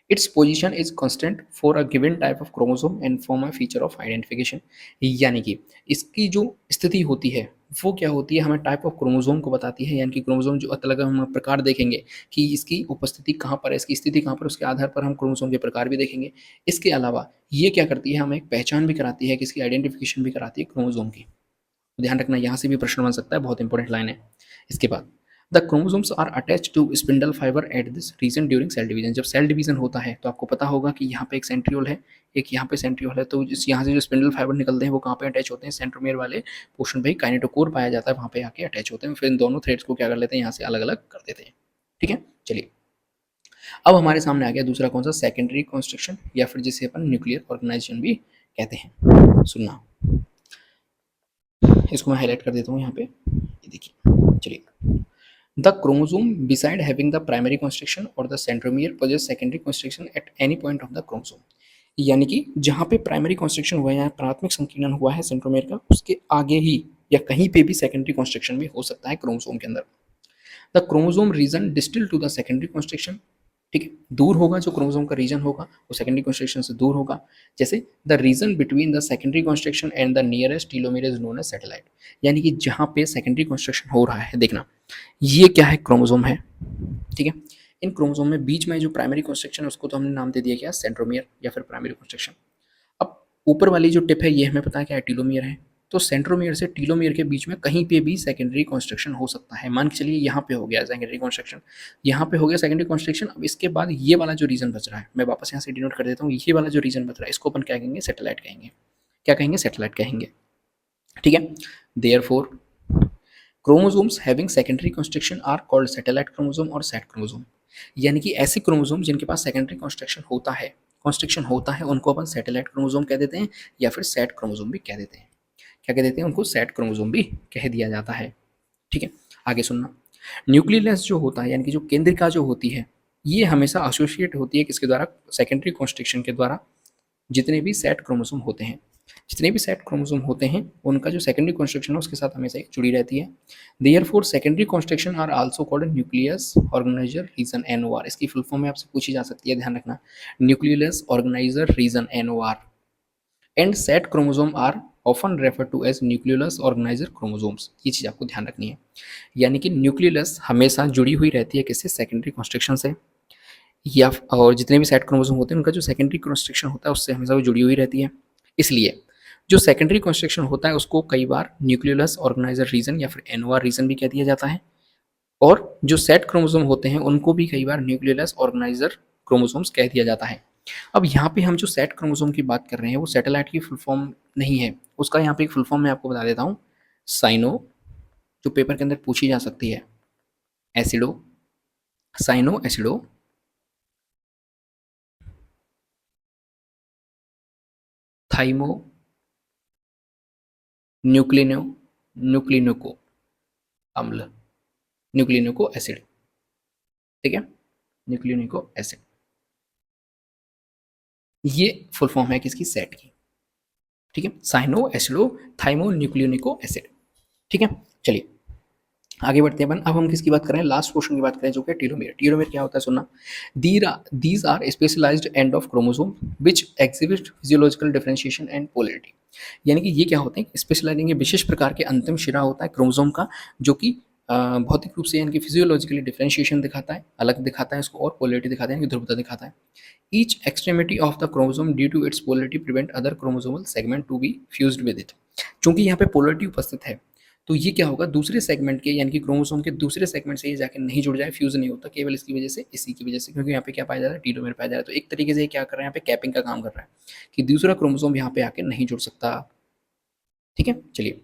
its position is constant for a given type of chromosome and form a feature of identification. यानी कि इसकी जो स्थिति होती है वो क्या होती है? हमें टाइप ऑफ क्रोमोसोम को बताती है, यानी कि क्रोमोसोम जो अलग अलग हम प्रकार देखेंगे कि इसकी उपस्थिति कहाँ पर है, इसकी स्थिति कहाँ पर, उसके आधार पर हम क्रोमोसोम के प्रकार भी देखेंगे। इसके अलावा ये क्या करती है? हमें एक पहचान भी कराती है, किसकी आइडेंटिफिकेशन भी कराती है क्रोमोसोम की। ध्यान रखना, यहाँ से भी प्रश्न बन सकता है, बहुत इंपॉर्टेंट लाइन है। इसके बाद the chromosomes are attach to spindle fibre at this region during cell division. जब सेल डिवीजन होता है तो आपको पता होगा कि यहाँ पे एक सेंट्रियोल है, एक यहाँ पे सेंट्रियोल है, तो यहाँ से जो स्पिंडल फाइबर निकलते हैं वो कहाँ पे अटैच होते हैं? सेंट्रोमियर वाले पोर्शन पे काइनेटोकोर पाया जाता है, वहाँ पे आके अटैच होते हैं। फिर इन दोनों थ्रेड्स को क्या कर लेते हैं? यहाँ से अलग अलग कर देते हैं। ठीक है, चलिए अब हमारे सामने आ गया दूसरा कौन सा? सेकेंडरी कॉन्स्ट्रक्शन, या फिर जिसे अपन न्यूक्लियर ऑर्गेनाइजेशन भी कहते हैं। सुनना, इसको मैं हाईलाइट कर देता हूँ यहाँ पे, ये देखिए। चलिए, the chromosome beside having the primary construction और the centromere poses secondary construction at any point of the chromosome. यानी कि जहाँ पे प्राइमरी कंस्ट्रक्शन हुआ है या प्राथमिक संकीर्णन हुआ है सेंट्रोमियर का, उसके आगे ही या कहीं पे भी सेकेंडरी कंस्ट्रक्शन भी हो सकता है क्रोमोसोम के अंदर। The chromosome region distal to the secondary construction, ठीक है, दूर होगा जो क्रोमोसोम का रीजन होगा वो सेकेंडरी कंस्ट्रक्शन से दूर होगा। जैसे the region between the secondary construction and the nearest telomere is known as satellite. यानी कि जहाँ पे सेकेंडरी कंस्ट्रक्शन हो रहा है, देखना ये क्या है? क्रोमोसोम है, ठीक है। इन क्रोमोसोम में बीच में जो प्राइमरी कंस्ट्रक्शन है उसको तो हमने नाम दे दिया क्या? सेंट्रोमियर या फिर प्राइमरी कंस्ट्रक्शन। अब ऊपर वाली जो टिप है ये हमें पता है क्या है? टीलोमियर है। तो सेंट्रोमियर से टीलोमियर के बीच में कहीं पे भी सेकेंडरी कंस्ट्रक्शन हो सकता है। मान के चलिए यहाँ पे हो गया सेकेंडरी कंस्ट्रक्शन, यहाँ पे हो गया सेकेंडरी कंस्ट्रक्शन। अब इसके बाद ये वाला जो रीजन बच रहा है, मैं वापस यहाँ से डिनोट कर देता हूँ, ये वाला जो रीजन बच रहा है इसको अपन क्या कहेंगे? सैटेलाइट कहेंगे। क्या कहेंगे? सैटेलाइट कहेंगे, ठीक है। Therefore chromosomes having secondary construction are called satellite chromosome और सैट क्रोमोसोम। यानी कि ऐसे क्रोमोसोम जिनके पास सेकेंडरी कंस्ट्रक्शन होता है उनको अपन सैटेलाइट क्रोमोसोम कह देते हैं, या फिर सैट क्रोमोसोम भी कह देते हैं। क्या कह देते हैं? उनको सैट क्रोमोसोम भी कह दिया जाता है, ठीक है। आगे सुनना, न्यूक्लियस जो होता है यानी कि जो केंद्रिका जो होती है, ये हमेशा एसोसिएट होती है किसके द्वारा? सेकेंडरी कंस्ट्रक्शन के द्वारा। जितने भी सेट क्रोमोसोम होते हैं, जितने भी सेट क्रोमोसोम होते हैं उनका जो सेकेंडरी कंस्ट्रक्शन है उसके साथ हमेशा जुड़ी रहती है। Therefore secondary construction are also called nucleus organiser region NOR। इसकी फुल फॉर्म में आपसे पूछी जा सकती है, ध्यान रखना, nucleus organiser region NOR and set chromosome are often refer to as nucleus organiser chromosomes. ये चीज़ आपको ध्यान रखनी है। यानी कि न्यूक्लियस हमेशा जुड़ी हुई रहती है किससे? सेकेंडरी कंस्ट्रक्शन से, या और जितने भी सेट क्रोमोसोम होते हैं उनका जो सेकेंडरी कंस्ट्रक्शन होता है उससे हमेशा वो जुड़ी हुई रहती है। इसलिए जो सेकेंडरी कंस्ट्रक्शन होता है उसको कई बार न्यूक्लियस ऑर्गेनाइजर रीजन या फिर NOR रीजन भी कह दिया जाता है, और जो सेट क्रोमोसोम होते हैं उनको भी कई बार न्यूक्लियस ऑर्गेनाइजर क्रोमोसोम्स कह दिया जाता है। अब यहाँ पे हम जो सेट क्रोमोसोम की बात कर रहे हैं वो सैटेलाइट की फुल फॉर्म नहीं है, उसका यहाँ पे एक फुल फॉर्म मैं आपको बता देता हूँ। साइनो, जो पेपर के अंदर पूछी जा सकती है, एसिडो, साइनो एसिडो थाइमो न्यूक्लिनो न्यूक्लिनोको अम्ल, न्यूक्लिनोको एसिड, ठीक है, न्यूक्लियोनिको एसिड, ये फुल फॉर्म है किसकी? सेट की, ठीक है। साइनो एसिडो थाइमो न्यूक्लियोनिको एसिड, ठीक है। चलिए आगे बढ़ते हैं अपन। अब हम किसकी बात कर रहे हैं? लास्ट पोर्शन की बात करें जो कि टीलोमियर। टीलोमियर क्या होता है? सुनना, these are specialised end of chromosome which exhibit physiological differentiation and polarity. यानी कि ये क्या होते हैं? स्पेशलाइजिंग, विशेष प्रकार के अंतिम शिरा होता है क्रोमोसोम का, जो कि भौतिक रूप से यानी कि फिजियोलॉजिकली डिफरेंशिएशन दिखाता है, अलग दिखाता है इसको, और पोलैरिटी दिखाता है यानी कि ध्रुवता दिखाता है। Each extremity of the chromosome due to its polarity prevent other chromosomal segment to be fused with it. चूंकि यहाँ पे पोलैरिटी उपस्थित है तो ये क्या होगा? दूसरे सेगमेंट के यानी कि क्रोमोसोम के दूसरे सेगमेंट से ये जाके नहीं जुड़ जाए, फ्यूज नहीं होता, केवल इसकी वजह से, इसी की वजह से, क्योंकि यहाँ पे क्या पाया जा रहा है? टीलोमेयर पाया जा रहा है। तो एक तरीके से ये क्या कर रहा है? यहाँ पे कैपिंग का काम कर रहा है कि दूसरा क्रोमोसोम यहाँ पे आके नहीं जुड़ सकता, ठीक है। चलिए,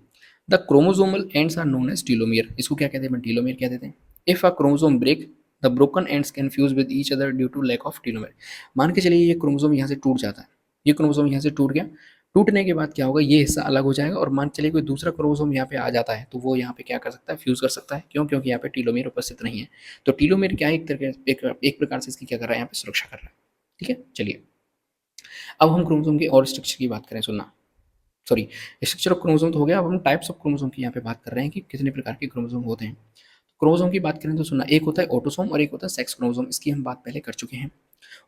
the chromosomal ends are known as telomere. इसको क्या कहते हैं? टीलोमियर कहते हैं। If a chromosome break the broken ends can fuse with each other due to lack of telomere. मान के चलिए ये क्रोमोसोम यहाँ से टूट जाता है, ये क्रोमोसोम यहाँ से टूट गया, टूटने के बाद क्या होगा, ये हिस्सा अलग हो जाएगा और मान के चलिए कोई दूसरा क्रोमोसोम यहाँ पे आ जाता है तो वो यहाँ पे क्या कर सकता है, फ्यूज कर सकता है। क्यों? क्योंकि यहाँ पे टीलोमेर उपस्थित नहीं है। तो टीलोमेर क्या है, एक प्रकार से इसकी क्या कर रहा है, यहाँ पे सुरक्षा कर रहा है। ठीक है, चलिए अब हम क्रोमोसोम की और स्ट्रक्चर की बात करें, सुनना, सॉरी, स्ट्रक्चर ऑफ क्रोमोसोम तो हो गया। अब हम टाइप्स ऑफ क्रोमोसोम की यहाँ पे बात कर रहे हैं कि कितने प्रकार के क्रोमोसोम होते हैं। क्रोमोसोम की बात करें तो सुनना, एक होता है ऑटोसोम और एक होता है सेक्स क्रोमोसोम। इसकी हम बात पहले कर चुके हैं।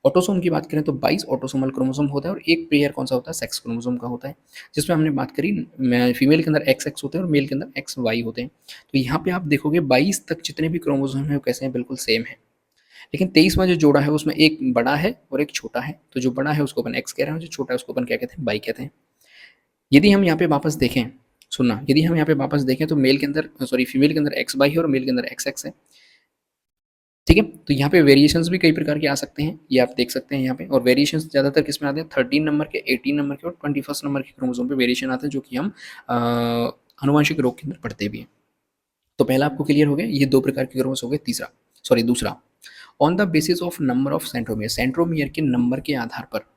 ऑटोसोम की बात करें तो 22 ऑटोसोमल क्रोमोसोम होता है और एक पेयर कौन सा होता है, सेक्स क्रोमोसोम का होता है, जिसमें हमने बात करी फीमेल के अंदर एक्स एक्स होते हैं और मेल के अंदर एक्स वाई होते हैं। तो यहाँ पे आप देखोगे 22 तक जितने भी क्रोमोसोम हैं वो कैसे हैं, बिल्कुल सेम है। लेकिन 23वां जो जोड़ा है उसमें एक बड़ा है और एक छोटा है। तो जो बड़ा है उसको अपन एक्स कह रहे हैं, जो छोटा है उसको अपन क्या कहते हैं, वाई कहते हैं। यदि हम यहाँ पे वापस देखें, सुनना, यदि हम यहाँ पे वापस देखें तो मेल के अंदर, सॉरी, फीमेल के अंदर एक्स वाई है और मेल के अंदर एक्स एक्स है। ठीक है, तो यहाँ पे वेरिएशंस भी कई प्रकार के आ सकते हैं, ये आप देख सकते हैं यहाँ पे। और वेरिएशंस ज़्यादातर किस में आते हैं, 13 नंबर के, 18 नंबर के और 21 नंबर के क्रोमोसोम पे वेरिएशन आते हैं, जो कि हम आनुवंशिक रोग के अंदर पढ़ते भी हैं। तो पहला आपको क्लियर हो गया, ये दो प्रकार के क्रोमोसोम हो गए। तीसरा, सॉरी, दूसरा, on the basis of number of centromere, centromere के नंबर के आधार पर।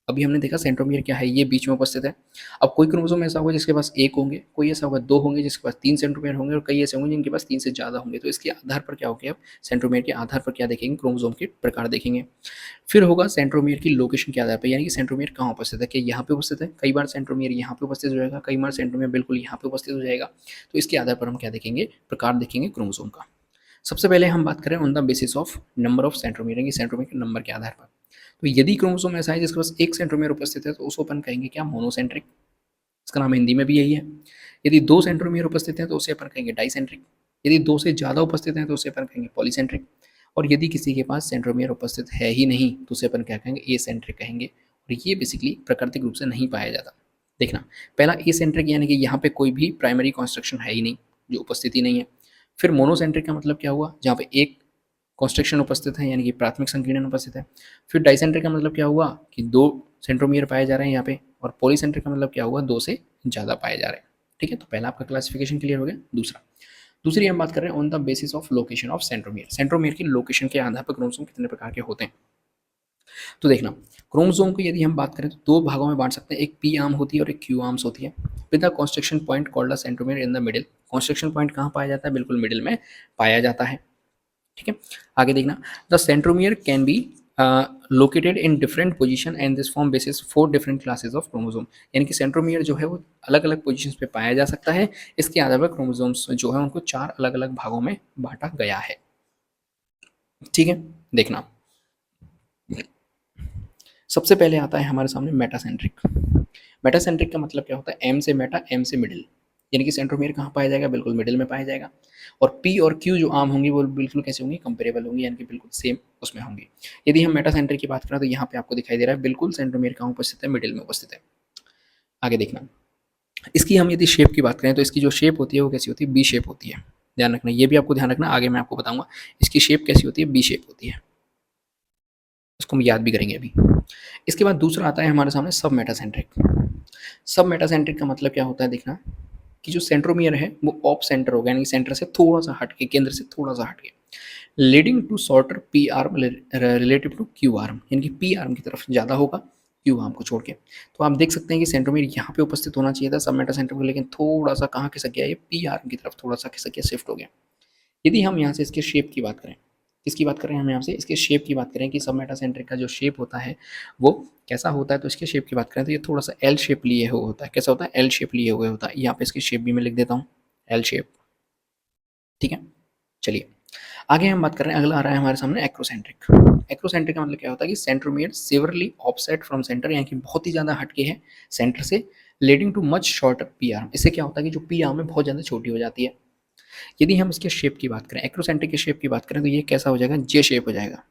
अभी हमने देखा सेंट्रोमियर क्या है, ये बीच में उपस्थित है। अब कोई क्रोमोसोम ऐसा होगा जिसके पास एक होंगे, कोई ऐसा होगा दो होंगे जिसके पास तीन सेंट्रोमियर होंगे, और कई ऐसे होंगे जिनके पास तीन से ज़्यादा होंगे। तो इसके आधार पर क्या होगा, अब सेंट्रोमियर के आधार पर क्या देखेंगे, क्रोमोसोम के प्रकार देखेंगे। फिर होगा सेंट्रोमियर की लोकेशन के आधार पर, यानी कि सेंट्रोमियर कहाँ उपस्थित है, कि यहाँ पे उपस्थित है, कई बार सेंट्रोमियर यहाँ पे उपस्थित हो जाएगा, कई बार सेंट्रोमियर बिल्कुल यहाँ पे उपस्थित हो जाएगा। तो इसके आधार पर हम क्या देखेंगे, प्रकार देखेंगे क्रोमोसोम का। सबसे पहले हम बात करें on the basis of number of centromere, यानी सेंट्रोमियर के नंबर के आधार पर। तो यदि क्रोमोसोम ऐसा है जिसके पास एक सेंट्रोमियर उपस्थित है तो उसको अपन कहेंगे क्या, मोनोसेंट्रिक। इसका नाम हिंदी में भी यही है। यदि दो सेंट्रोमियर उपस्थित हैं तो उसे अपन कहेंगे डाइसेंट्रिक। यदि दो से ज़्यादा उपस्थित हैं तो उसे अपन कहेंगे पॉलीसेंट्रिक। और यदि किसी के पास सेंट्रोमियर उपस्थित है ही नहीं तो उसे अपन क्या कहेंगे, एसेंट्रिक कहेंगे। और ये बेसिकली प्राकृतिक रूप से नहीं पाया जाता। देखना, पहला एसेंट्रिक यानी कि यहाँ पे कोई भी प्राइमरी कॉन्स्ट्रक्शन है ही नहीं, जो उपस्थिति नहीं है। फिर मोनोसेंट्रिक का मतलब क्या हुआ, जहाँ पे एक कॉन्स्ट्रक्शन उपस्थित है, यानी कि प्राथमिक संकीर्णन उपस्थित है। फिर डाइसेंट्रिक का मतलब क्या हुआ कि दो सेंट्रोमियर पाए जा रहे हैं यहाँ पे। और पॉलीसेंट्रिक का मतलब क्या हुआ, दो से ज़्यादा पाए जा रहे हैं। ठीक है, तो पहला आपका क्लासिफिकेशन क्लियर हो गया। दूसरी हम बात कर रहे हैं on the basis of location of centromere, centromere की लोकेशन के आधार पर क्रोमोसोम कितने प्रकार के होते हैं। तो देखना, क्रोमोसोम को यदि हम बात करें तो दो भागों में बांट सकते हैं, एक पी आर्म होती है और एक क्यू आर्म्स होती है। With the construction point called the centromere in the middle. Construction point कहाँ पाया जाता है, बिल्कुल मिडिल में पाया जाता है। ठीक है, आगे देखना, the centromere can be located in different position and this form basis 4 different classes of chromosome. यानी कि सेंट्रोमियर जो है वो अलग अलग पोजीशंस पे पाया जा सकता है। इसके आधार पर क्रोमोसोम्स जो है उनको 4 अलग अलग भागों में बांटा गया है। ठीक है, देखना, सबसे पहले आता है हमारे सामने मेटासेंट्रिक। मेटासेंट्रिक का मतलब क्या होता है, एम से मेटा, एम से मिडिल। यानी कि सेंट्रोमियर कहाँ पाया जाएगा, बिल्कुल मिडिल में पाया जाएगा। और पी और क्यू जो आर्म होंगी वो बिल्कुल कैसे होंगी, कंपेरेबल होंगी, यानी कि बिल्कुल सेम उसमें होंगी। यदि हम मेटासेंट्रिक की बात करें तो यहाँ पे आपको दिखाई दे रहा है बिल्कुल सेंट्रोमियर कहाँ उपस्थित है, मिडिल में उपस्थित है। आगे देखना, इसकी हम यदि शेप की बात करें तो इसकी जो शेप होती है वो कैसी होती है, बी शेप होती है। ध्यान रखना, ये भी आपको ध्यान रखना, आगे मैं आपको बताऊंगा इसकी शेप कैसी होती है, बी शेप होती है। इसको हम याद भी करेंगे अभी। इसके बाद दूसरा आता है हमारे सामने सब मेटासेंट्रिक। सब मेटासेंट्रिक का मतलब क्या होता है, देखना कि जो सेंट्रोमियर है वो ऑफ सेंटर होगा, यानी सेंटर से थोड़ा सा हटके, केंद्र से थोड़ा सा हटके, leading to shorter P arm relative to Q arm, यानी कि पी आर्म की तरफ ज़्यादा होगा क्यू आर्म को छोड़ के। तो आप देख सकते हैं कि सेंट्रोमियर यहाँ पे उपस्थित होना चाहिए था सब मेटासेंट्रिक, लेकिन थोड़ा सा कहाँ खिसक गया, ये पी आर्म की तरफ थोड़ा सा खिसक गया, शिफ्ट हो गया। यदि हम यहाँ से इसके शेप की बात करें, किसकी बात करें हम यहाँ से, इसके शेप की बात करें कि सब मेटासेंट्रिक का जो शेप होता है वो कैसा होता है, तो इसके शेप की बात करें तो ये थोड़ा सा एल शेप लिए हुए होता है। कैसा होता है, एल शेप लिए हुए होता है। यहाँ पे इसकी शेप भी मैं लिख देता हूँ, एल शेप। ठीक है, चलिए आगे हम बात कर रहे हैं, अगला आ रहा है हमारे सामने एक्रोसेंट्रिक। एक्रोसेंट्रिक का मतलब क्या होता है कि centromere severally offset from centre, यानी कि बहुत ही ज़्यादा हटके है सेंटर से, leading too much shorter P arm. इससे क्या होता है कि जो पी आर्म है बहुत ज़्यादा छोटी हो जाती है। यदि हम इसके शेप की बात करें, एक्रोसेंट्रिक के शेप की बात करें तो ये कैसा हो जाएगा, जे शेप हो जाएगा।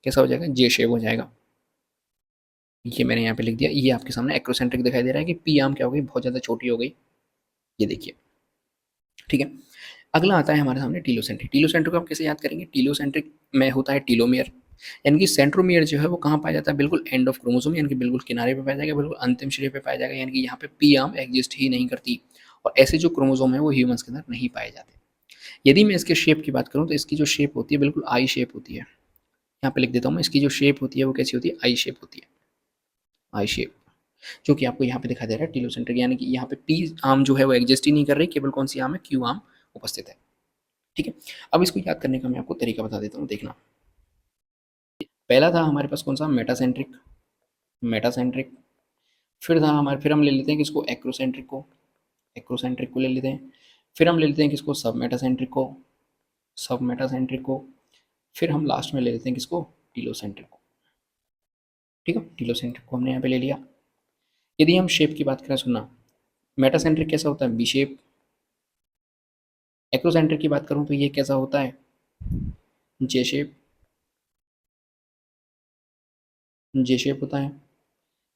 कैसा हो जाएगा, जे शेप हो जाएगा। ये मैंने यहाँ पे लिख दिया, ये आपके सामने एक्रोसेंट्रिक दिखाई दे रहा है कि पी आर्म क्या हो गई, बहुत ज़्यादा छोटी हो गई। ये देखिए, ठीक है। अगला आता है हमारे सामने टीलोसेंट्रिक। टीलोसेंट्रिक को आप कैसे याद करेंगे, टीलोसेंट्रिक में होता है टीलोमियर, यानी कि सेंट्रोमियर जो है वो कहाँ पाया जाता है, बिल्कुल एंड ऑफ क्रोमोसोम, यानी कि बिल्कुल किनारे पे पाया जाएगा, बिल्कुल अंतिम सिरे पे पाया जाएगा, यानी कि यहाँ पे पी आर्म एग्जिस्ट ही नहीं करती। और ऐसे जो क्रोमोसोम है वो ह्यूमंस के अंदर नहीं पाए जाते। यदि मैं इसके शेप की बात करूँ तो इसकी जो शेप होती है बिल्कुल आई शेप होती है। यहाँ पे लिख देता हूँ मैं, इसकी जो शेप होती है वो कैसी होती है, आई शेप होती है, आई शेप। जो कि आपको यहाँ पे दिखाई दे रहा है टीलोसेंट्रिक, यानी कि यहाँ पे पी आर्म जो है वो एग्जिस्ट ही नहीं कर रही, केवल कौन सी आर्म है, क्यू आर्म उपस्थित है। ठीक है, अब इसको याद करने का मैं आपको तरीका बता देता हूँ, देखना। पहला था हमारे पास कौन सा, मेटासेंट्रिक, मेटासेंट्रिक। फिर हम ले लेते हैं किसको, एक्रोसेंट्रिक को, एक्रोसेंट्रिक को ले लेते हैं। फिर हम ले लेते हैं किसको, सब मेटासेंट्रिक को, सब मेटासेंट्रिक को। फिर हम लास्ट में ले लेते हैं किसको, टीलोसेंट्रिक को। ठीक है, टीलोसेंट्रिक को हमने यहाँ पे ले लिया। यदि हम शेप की बात करें, सुनना, मेटासेंट्रिक कैसा होता है, बी शेप। एक्रोसेंट्रिक की बात करूँ तो ये कैसा होता है, जे शेप, जे शेप होता है।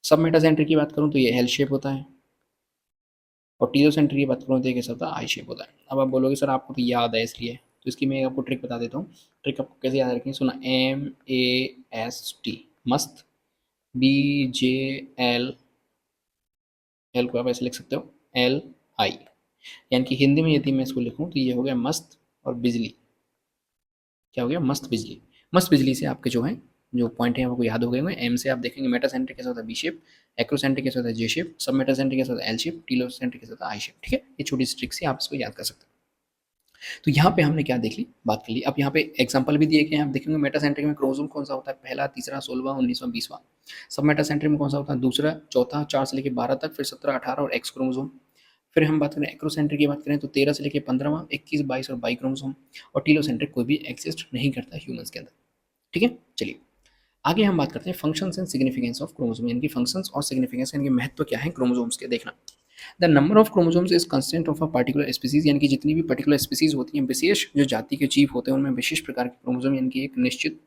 सब मेटासेंट्रिक की बात करूँ तो ये एल शेप होता है। और टीलोसेंट्रिक की बात करूँ तो ये कैसा होता है, आई शेप होता है। अब आप बोलोगे सर आपको तो याद है इसलिए, तो इसकी मैं आपको ट्रिक बता देता हूँ। ट्रिक आपको कैसे याद रखेंगे, सुना, MAST, मस्त। BJL, एल को आप ऐसे लिख सकते हो, LI, यानी कि हिंदी में यदि मैं इसको लिखूँ तो ये हो गया मस्त और बिजली। क्या हो गया, मस्त बिजली। मस्त बिजली से आपके जो है, जो पॉइंट है आपको याद हो गए होंगे। एम से आप देखेंगे मेटासेंट्रिक कैसा होता है, बी शेप। एक्रोसेंट्रिक कैसा होता है, जे शेप। सब मेटासेंट्रिक कैसा होता है, एल शेप। टीलोसेंट्रिक कैसा होता है, आई शेप। ठीक है, ये छोटी सी ट्रिक से आप इसको याद कर सकते हैं। तो यहाँ पे हमने क्या देख ली, बात कर ली। अब यहाँ पे एग्जांपल भी दिए गए हैं, आप देखेंगे मेटासेंट्रिक में क्रोमोसोम कौन सा होता है, पहला, तीसरा, 16वां, 19वां, 20वां। सब मेटासेंट्रिक में कौन सा होता है, दूसरा, चौथा, 4 से लेकर 12 तक, फिर 17, 18 और एक्स क्रोमोसोम। फिर हम बात करें एक्रोसेंट्रिक की बात करें तो 13 से लेकर 15वां, 21, 22 और बाई क्रोमोसोम। और टीलोसेंट्रिक कोई भी एग्जिस्ट नहीं करता ह्यूमंस के अंदर। ठीक है, चलिए आगे हम बात करते हैं functions and significance of chromosome, यानी कि फंक्शंस और सिग्निफिकेंस, यानी कि महत्व क्या है क्रोमोसोम्स के, देखना। The number of chromosomes is constant of a particular species, यानी कि जितनी भी पर्टिकुलर स्पीसीज होती हैं, विशेष जो जाति के जीव होते हैं, उनमें विशेष प्रकार के क्रोमोसोम, यानी कि एक निश्चित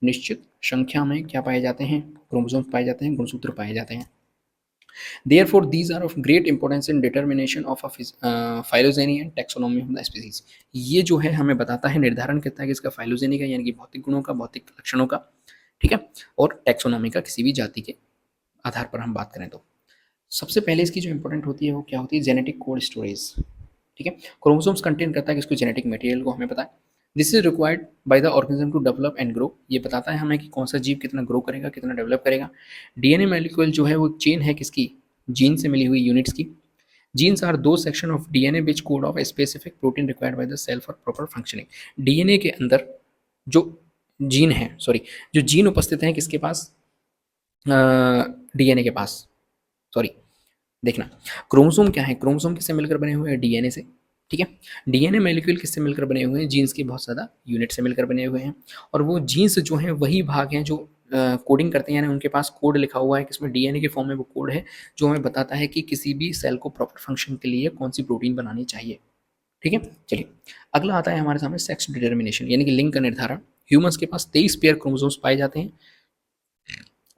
निश्चित संख्या में क्या पाए जाते हैं, क्रोमोसोम्स पाए जाते हैं, गुणसूत्र पाए जाते हैं। Therefore, these are of great importance in determination of a phylogeny and taxonomy of the species. ये जो है हमें बताता है, निर्धारण करता है कि इसका फाइलोजेनी का, यानी कि भौतिक गुणों का, भौतिक लक्षणों का, ठीक है, और टैक्सोनॉमी का, किसी भी जाति के आधार पर हम बात करें तो। सबसे पहले इसकी जो इंपॉर्टेंट होती है वो क्या होती है, जेनेटिक कोड स्टोरेज। ठीक है, क्रोमोसोम्स कंटेन करता है किसको, जेनेटिक मटेरियल को, हमें पता है। This is required by the organism to develop and grow, ये बताता है हमें कि कौन सा जीव कितना ग्रो करेगा, कितना डेवलप करेगा। डीएनए मॉलिक्यूल जो है वो चेन है किसकी, जीन से मिली हुई यूनिट्स की। Genes are do section of DNA which code of specific protein required by the cell for proper functioning. DNA के अंदर जो जीन है, सॉरी, जो जीन उपस्थित हैं किसके पास, डीएनए के पास, सॉरी, देखना, क्रोमोसोम क्या है, क्रोमोसोम किससे मिलकर बने हुए हैं, डीएनए से। ठीक है, डीएनए मॉलिक्यूल किससे मिलकर बने हुए हैं, जीन्स की बहुत ज़्यादा यूनिट से मिलकर बने हुए हैं। और वो जीन्स जो हैं वही भाग हैं जो कोडिंग करते हैं, यानी उनके पास कोड लिखा हुआ है किसमें, डीएनए के फॉर्म में वो कोड है जो हमें बताता है कि किसी भी सेल को प्रॉपर फंक्शन के लिए कौन सी प्रोटीन बनानी चाहिए। ठीक है, चलिए अगला आता है हमारे सामने सेक्स डिटर्मिनेशन, यानी कि लिंग का निर्धारण। ह्यूमंस के पास 23 पेयर क्रोमोसोम्स पाए जाते हैं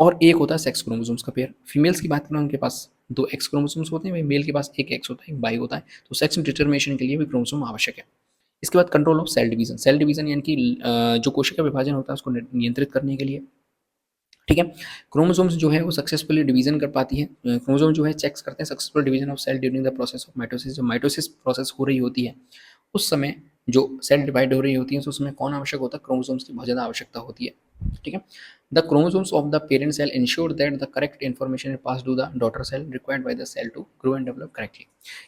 और एक होता है सेक्स क्रोमोसोम्स का पेयर। फीमेल्स की बात करें उनके पास 2 एक्स क्रोमोसोम्स होते हैं, वही मेल के पास 1 एक्स होता है, 1 बाई होता है। तो सेक्स डिटर्मिनेशन के लिए भी क्रोमोसोम आवश्यक है। इसके बाद control of cell division, cell division यानी कि जो कोशिका विभाजन होता है उसको नियंत्रित करने के लिए। ठीक है, क्रोमोसोम्स जो है वो सक्सेसफुली डिवीजन कर पाती है। क्रोमोसोम जो है चेक्स करते हैं successful division of cell during the process of mitosis. जब माइटोसिस प्रोसेस हो रही होती है उस समय जो सेल डिवाइड हो रही होती है, तो उसमें कौन आवश्यक होता है, क्रोमोसोम्स की बहुत ज़्यादा आवश्यकता होती है। ठीक है, the chromosomes of the parent cell ensure that the correct information is pass to the daughter cell required by the cell to grow and develop correctly.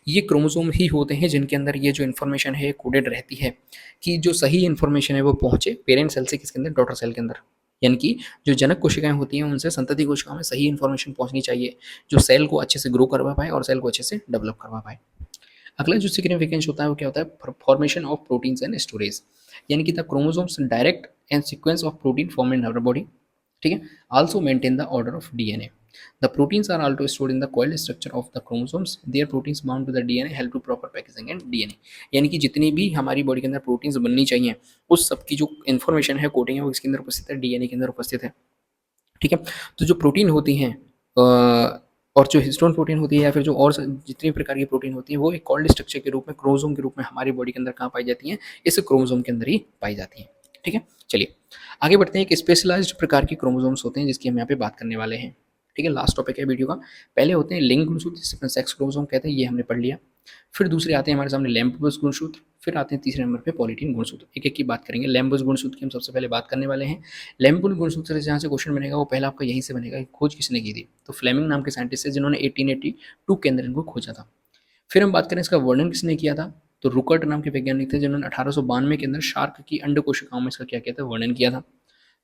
ये क्रोमोसोम ही होते हैं जिनके अंदर ये जो इन्फॉर्मेशन है कोडेड रहती है कि जो सही इन्फॉर्मेशन है वो पहुंचे पेरेंट सेल से किसके अंदर, डॉटर सेल के अंदर। यानी कि जो जनक कोशिकाएं होती हैं उनसे संतति कोशिकाओं में सही इन्फॉर्मेशन पहुंचनी चाहिए जो सेल को अच्छे से ग्रो करवा पाए और सेल को अच्छे से डेवलप करवा पाए। अगला जो सिग्निफिकेंस होता है वो क्या होता है, formation of proteins and storage, यानी कि the chromosomes direct and sequence of protein form in our body. ठीक है, also maintain the order of DNA. The proteins are also stored in the coiled structure of the chromosomes, there proteins bound to the DNA help to proper packaging and DNA. यानी कि जितनी भी हमारी body के अंदर proteins बननी चाहिए उस सब की जो इन्फॉर्मेशन है, कोडिंग है, वो इसके अंदर उपस्थित है, डीएनए के अंदर उपस्थित है। ठीक है, तो जो प्रोटीन होती हैं और जो हिस्टोन प्रोटीन होती है या फिर जो और जितनी प्रकार की प्रोटीन होती है वो एक कॉल्ड स्ट्रक्चर के रूप में, क्रोमोसोम के रूप में हमारी बॉडी के अंदर कहाँ पाई जाती हैं, इस क्रोमोसोम के अंदर ही पाई जाती हैं। ठीक है, चलिए आगे बढ़ते हैं। एक स्पेशलाइज्ड प्रकार के क्रोमोसोम्स होते हैं जिसकी हम यहाँ पे बात करने वाले हैं। ठीक है, लास्ट टॉपिक है वीडियो का। पहले होते हैं लिंग गुणसूत्र जिसे सेक्स क्रोमोसोम कहते हैं, ये हमने पढ़ लिया। फिर दूसरे आते हैं हमारे सामने लैम्पपोस गुणसूत्र, फिर आते हैं तीसरे नंबर पे पॉलीटीन गुणसूत्र। एक एक की बात करेंगे। लैम्बर्ट गुणसूत्र की हम सबसे पहले बात करने वाले हैं। लैम्बर्ट गुणसूत्र से जहाँ से क्वेश्चन बनेगा वो पहला आपका यहीं से बनेगा कि खोज किसने की थी। तो फ्लेमिंग नाम के साइंटिस्ट है जिन्होंने 1882 के अंदर इनको खोजा था। फिर हम बात करें इसका वर्णन किसने किया था, तो रुकर्ट नाम के वैज्ञानिक थे जिन्होंने 1892 के अंदर शार्क की अंड कोशिकाओं में इसका क्या किया था, वर्णन किया था।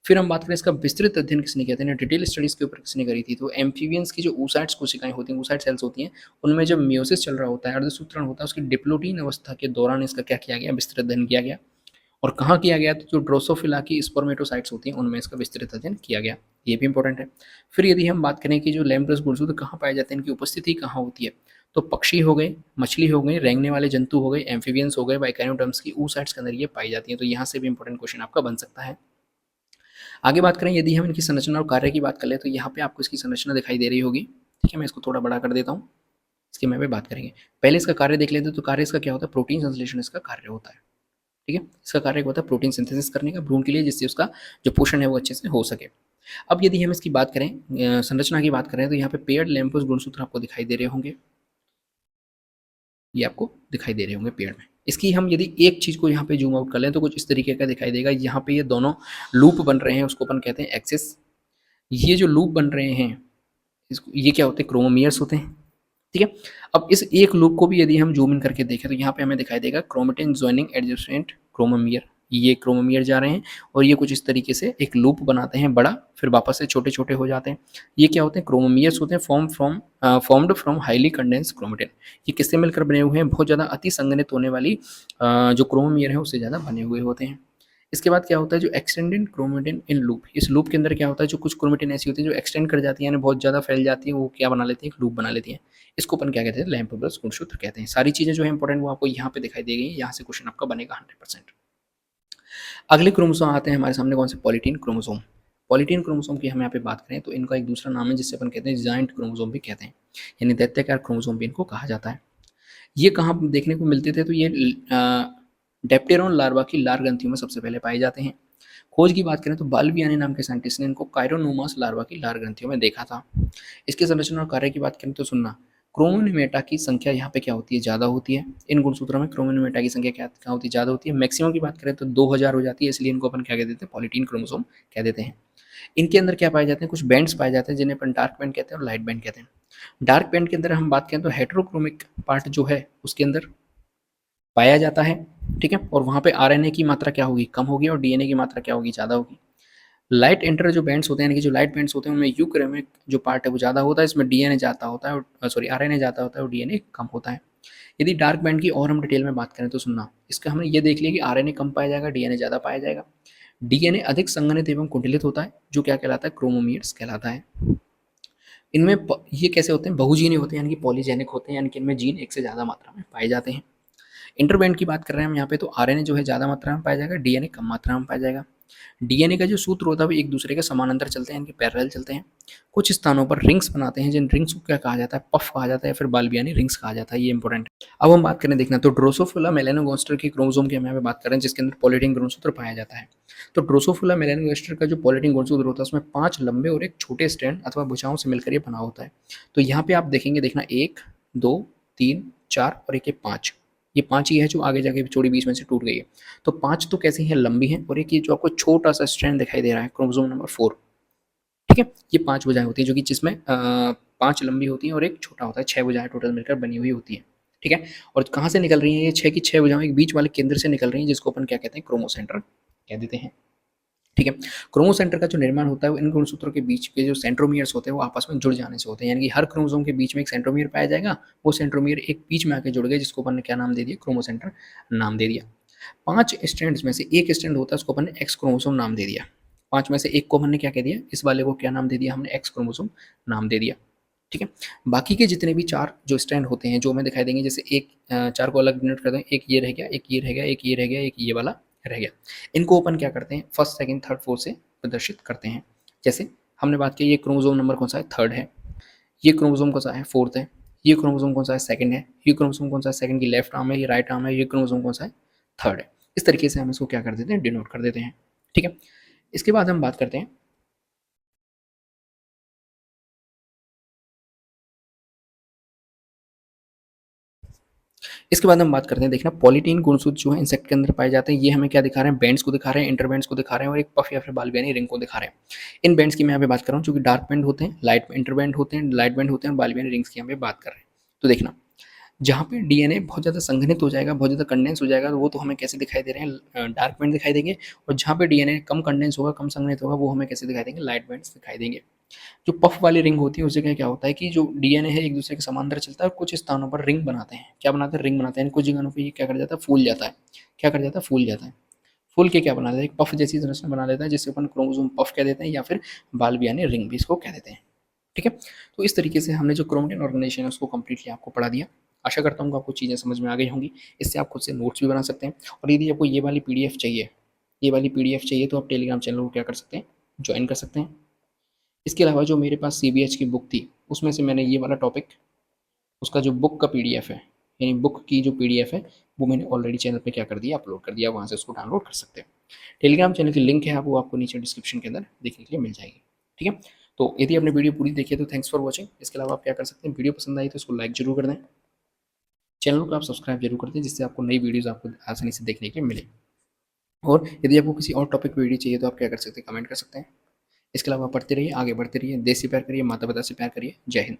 फिर हम बात करें इसका विस्तृत अध्ययन किसने किया था, डिटेल स्टडीज के ऊपर किसने करी थी, तो एम्फीबियंस की जो oocytes कोशिकाएं होती हैं, oocyte सेल्स होती हैं, उनमें जब मियोसिस चल रहा होता है, अर्धसूत्रण होता है, उसकी डिप्लोटीन अवस्था के दौरान इसका क्या किया गया, विस्तृत अध्ययन किया गया। और कहाँ किया गया, तो जो ड्रोसोफिला की स्पर्मेटोसाइट्स होती हैं उनमें इसका विस्तृत अध्ययन किया गया। ये भी इंपॉर्टेंट है। फिर यदि हम बात करें कि जो लैम्ब्रस गुणसूत्र कहाँ पाए जाते हैं, इनकी उपस्थिति कहाँ होती है, तो पक्षी हो गए, मछली हो गई, रेंगने वाले जंतु हो गए, एम्फीबियंस हो गए, बाइकैनोडर्म्स की oocytes के अंदर ये पाई जाती हैं। तो यहाँ से भी इंपॉर्टेंट क्वेश्चन आपका बन सकता है। आगे बात करें यदि हम इनकी संरचना और कार्य की बात कर ले, तो यहाँ पे आपको इसकी संरचना दिखाई दे रही होगी। ठीक है, मैं इसको थोड़ा बड़ा कर देता हूँ, इसके में भी बात करेंगे। पहले इसका कार्य देख लेते हैं। तो कार्य इसका क्या होता है, प्रोटीन संश्लेषण इसका कार्य होता है। ठीक है, इसका कार्य होता है प्रोटीन सिंथेसिस करने का भ्रूण के लिए, जिससे उसका जो पोषण है वो अच्छे से हो सके। अब यदि हम इसकी बात करें, संरचना की बात करें, तो यहाँ पे पेयर्ड लैम्बर्ट गुणसूत्र आपको दिखाई दे रहे होंगे, ये आपको दिखाई दे रहे होंगे पेड़ में। इसकी हम यदि एक चीज़ को यहाँ पे जूम आउट कर लें तो कुछ इस तरीके का दिखाई देगा। यहाँ पे ये दोनों लूप बन रहे हैं, उसको अपन कहते हैं एक्सिस। ये जो लूप बन रहे हैं, इसको ये क्या होते हैं, क्रोमोमियर्स होते हैं। ठीक है, अब इस एक लूप को भी यदि हम जूम इन करके देखें तो यहाँ पे हमें दिखाई देगा क्रोमेटिन ज्वाइनिंग एडजेसेंट क्रोमोमियर। ये क्रोमोमियर जा रहे हैं और ये कुछ इस तरीके से एक लूप बनाते हैं बड़ा, फिर वापस से छोटे छोटे हो जाते हैं। ये क्या होते हैं, क्रोमोमियर्स होते हैं, formed from highly condense chromatin. ये किससे मिलकर बने हुए हैं, बहुत ज़्यादा अति संघनित होने वाली जो क्रोमोमियर है उससे ज़्यादा बने हुए होते हैं। इसके बाद क्या होता है, जो एक्सटेंडेड क्रोमेटिन इन लूप, इस लूप के अंदर क्या होता है, जो कुछ क्रोमेटिन ऐसी होती है जो एक्सटेंड कर जाती है, यानी बहुत ज़्यादा फैल जाती है, वो क्या बना लेती है, एक लूप बना लेती है। इसको अपन क्या कहते हैं, लैम्बर्ट गुणसूत्र कहते हैं। सारी चीज़ें जो है इंपॉर्टेंट वो आपको यहाँ पे दिखाई दे गई है, यहाँ से क्वेश्चन आपका बनेगा 100%। अगले क्रोमोसोम आते हैं हमारे सामने, कौन से, पॉलीटीन क्रोमोसोम। पॉलीटीन क्रोमोसोम की हम यहाँ पे बात करें तो इनका एक दूसरा नाम है जिससे अपन कहते हैं जायंट क्रोमोसोम भी कहते हैं, यानी दैत्याकार क्रोमोसोम भी इनको कहा जाता है। ये कहाँ देखने को मिलते थे, तो ये डेप्टेरॉन लार्वा की लार ग्रंथियों में सबसे पहले पाए जाते हैं। खोज की बात करें तो बाल्बियानी नाम के साइंटिस्ट ने इनको कायरोनोमास लार्वा की लार ग्रंथियों में देखा था। इसके संरचना और कार्य की बात करें तो सुनना, क्रोमोनिमेटा की संख्या यहाँ पे क्या होती है, ज़्यादा होती है। इन गुणसूत्रों में क्रोमोनिमेटा की संख्या क्या क्या होती है, ज़्यादा होती है। मैक्सिमम की बात करें तो 2000 हो जाती है, इसलिए इनको अपन क्या कह देते हैं, पॉलीटीन क्रोमोसोम कह देते हैं। इनके अंदर क्या पाए जाते हैं, कुछ बैंड्स पाए जाते हैं जिन्हें अपन डार्क बैंड कहते हैं और लाइट बैंड कहते हैं। डार्क बैंड के अंदर हम बात करें तो हेट्रोक्रोमिक पार्ट जो है उसके अंदर पाया जाता है। ठीक है, और वहाँ पे आरएनए की मात्रा क्या होगी, कम होगी, और डीएनए की मात्रा क्या होगी, ज़्यादा होगी। लाइट एंटर जो बैंड्स होते हैं, यानी कि जो लाइट बैंड्स होते हैं उनमें यूक्रेमिक जो पार्ट है वो ज़्यादा होता है, इसमें डीएनए जाता होता है, और सॉरी आरएनए जाता होता है और डीएनए कम होता है। यदि डार्क बैंड की और हम डिटेल में बात करें तो सुनना, इसका हमने ये देख लिया कि आरएनए कम पाया जाएगा, डीएनए ज़्यादा पाया जाएगा। डीएनए अधिक संघनित एवं कुंडलित होता है, जो क्या कहलाता है, क्रोमोमियर्स कहलाता है। इनमें ये कैसे होते हैं, बहुजीनी होते हैं, यानी कि पॉलीजेनिक होते हैं, यानी कि इनमें जीन एक से ज़्यादा मात्रा में पाए जाते हैं। इंटरबैंड की बात कर रहे हैं हम यहाँ पे, तो आरएनए जो है ज़्यादा मात्रा में पाया जाएगा, डीएनए कम मात्रा में पाया जाएगा। डीएनए का जो सूत्र होता है वो एक दूसरे के समानांतर चलते हैं, इनके पैरेलल चलते हैं। कुछ स्थानों पर रिंग्स बनाते हैं, जिन रिंग्स को क्या कहा जाता है, पफ कहा जाता है, फिर बाल्बियानी रिंग्स कहा जाता है। ये इंपॉर्टेंट है। अब हम बात करें, देखना, तो ड्रोसोफिला मेलानोगास्टर के क्रोमोसोम की हम यहाँ पे बात कर रहे हैं, जिसके अंदर पॉलीटीन गुणसूत्र पाया जाता है। तो ड्रोसोफिला मेलानोगास्टर का जो पॉलीटीन गुणसूत्र होता है उसमें 5 लंबे और एक छोटे स्ट्रैंड अथवा भुजाओं से मिलकर ये बना होता है। तो यहाँ पे आप देखेंगे, देखना, 1 2 3 4 और एक ये 5, ये 5 ही है जो आगे जाके चौड़ी बीच में से टूट गई है। तो 5 तो कैसी हैं, लंबी हैं, और एक ये जो आपको छोटा सा स्ट्रैंड दिखाई दे रहा है, क्रोमोसोम नंबर 4। ठीक है, ये 5 भुजाएं होती हैं, जो कि जिसमें 5 लंबी होती हैं और एक छोटा होता है, 6 भुजाएं टोटल मिलकर बनी हुई होती हैं। ठीक है, और कहाँ से निकल रही हैं, ये 6 की 6 भुजाएं एक बीच वाले केंद्र से निकल रही हैं, जिसको अपन क्या कहते हैं, क्रोमोसेंटर कह देते हैं। ठीक है, क्रोमोसेंटर का जो निर्माण होता है वो इन गुणसूत्रों के बीच के जो सेंट्रोमियर्स होते हैं वो आपस में जुड़ जाने से होते हैं, यानी कि हर क्रोमोसोम के बीच में एक सेंट्रोमियर पाया जाएगा, वो सेंट्रोमियर एक बीच में आके जुड़ गए, जिसको अपन ने क्या नाम दे दिया, क्रोमोसेंटर नाम दे दिया। 5 स्ट्रैंड्स में से एक स्ट्रैंड होता है, उसको अपन ने एक्स क्रोमोसोम नाम दे दिया। 5 में से एक को हमने क्या कह दिया, इस वाले को क्या नाम दे दिया हमने, एक्स क्रोमोसोम नाम दे दिया। ठीक है, बाकी के जितने भी 4 जो स्ट्रैंड होते हैं, जो हमें दिखाई देंगे, जैसे एक 4 को अलग डिनोट करते हैं, एक ये रह गया, एक ये रह गया, एक ये रह गया, एक ये वाला रह गया। इनको अपन क्या करते हैं, फर्स्ट सेकंड थर्ड फोर्थ से प्रदर्शित करते हैं। जैसे हमने बात की, ये क्रोमोसोम नंबर कौन सा है, थर्ड है। ये क्रोमोसोम कौन सा है, फोर्थ है। ये क्रोमोसोम कौन सा है, सेकंड है। ये क्रोमोसोम कौन सा है, सेकंड की लेफ्ट आर्म है, ये राइट आर्म है। ये क्रोमोसोम कौन सा है, थर्ड है। इस तरीके से हम इसको क्या कर देते हैं, डिनोट कर देते हैं। ठीक है, इसके बाद हम बात करते हैं, इसके बाद हम बात करते हैं, देखना पॉलीटीन गुणसूत्र जो है इंसेक्ट के अंदर पाए जाते हैं। ये हमें क्या दिखा रहे हैं, बैंड्स को दिखा रहे हैं, इंटरबैंड्स को दिखा रहे हैं और एक पफ या फिर बालबियानी रिंग को दिखा रहे हैं। इन बैंड्स की मैं यहाँ पे बात कर रहा हूँ, जो कि डार्क बैंड होते हैं, लाइट इंटरबैंड होते हैं, लाइट बैंड होते हैं और बालबियानी रिंग्स की यहाँ पे बात कर रहे हैं। तो देखना, जहाँ पे डीएनए बहुत ज़्यादा संघनित हो जाएगा, बहुत ज़्यादा कंडेंस हो जाएगा, तो वो तो हमें कैसे दिखाई दे रहे हैं, डार्क बैंड दिखाई देंगे। और जहाँ पे डीएनए कम कंडेंस होगा, कम संघनित होगा, वो हमें कैसे दिखाई देंगे, लाइट बैंड्स दिखाई देंगे। जो पफ वाली रिंग होती है उस जगह क्या होता है कि जो डीएनए है एक दूसरे के समांतर चलता है और कुछ स्थानों पर रिंग बनाते हैं। क्या बनाते हैं, रिंग बनाते हैं। कुछ जगहों पर ये क्या कर जाता है, फूल जाता है। क्या कर जाता है, फूल जाता है। फूल के क्या बना देता है, एक पफ जैसी संरचना बना देता है, जिससे अपन क्रोमोसोम पफ कह देते हैं या फिर बालबियानी रिंग भी इसको कह देते हैं। ठीक है, तो इस तरीके से हमने जो क्रोमेटिन ऑर्गेनाइजेशन है उसको कंप्लीटली आपको पढ़ा दिया। आशा करता हूँ कि आपको चीज़ें समझ में आ गई होंगी। इससे आप खुद से नोट्स भी बना सकते हैं। और यदि आपको ये वाली पीडीएफ चाहिए, ये वाली पीडीएफ चाहिए, तो आप टेलीग्राम चैनल को क्या कर सकते हैं, ज्वाइन कर सकते हैं। इसके अलावा जो मेरे पास सीबीएच की बुक थी, उसमें से मैंने ये वाला टॉपिक, उसका जो बुक का पीडीएफ है, यानी बुक की जो पीडीएफ है, वो मैंने ऑलरेडी चैनल पे क्या कर दिया, अपलोड कर दिया। वहाँ से उसको डाउनलोड कर सकते हैं। टेलीग्राम चैनल की लिंक है, वो आपको नीचे डिस्क्रिप्शन के अंदर देखने के लिए मिल जाएगी। ठीक है, तो यदि आपने वीडियो पूरी देखी है तो थैंक्स फॉर वॉचिंग। इसके अलावा आप क्या कर सकते हैं, वीडियो पसंद आई तो इसको लाइक जरूर कर दें, चैनल को आप सब्सक्राइब जरूर कर दें, जिससे आपको नई वीडियोज़ आपको आसानी से देखने के लिए मिले। और यदि आपको किसी और टॉपिक वीडियो चाहिए तो आप क्या कर सकते हैं, कमेंट कर सकते हैं। इसके अलावा पढ़ते रहिए, आगे बढ़ते रहिए, देश से प्यार करिए, माता पिता से प्यार करिए। जय हिंद।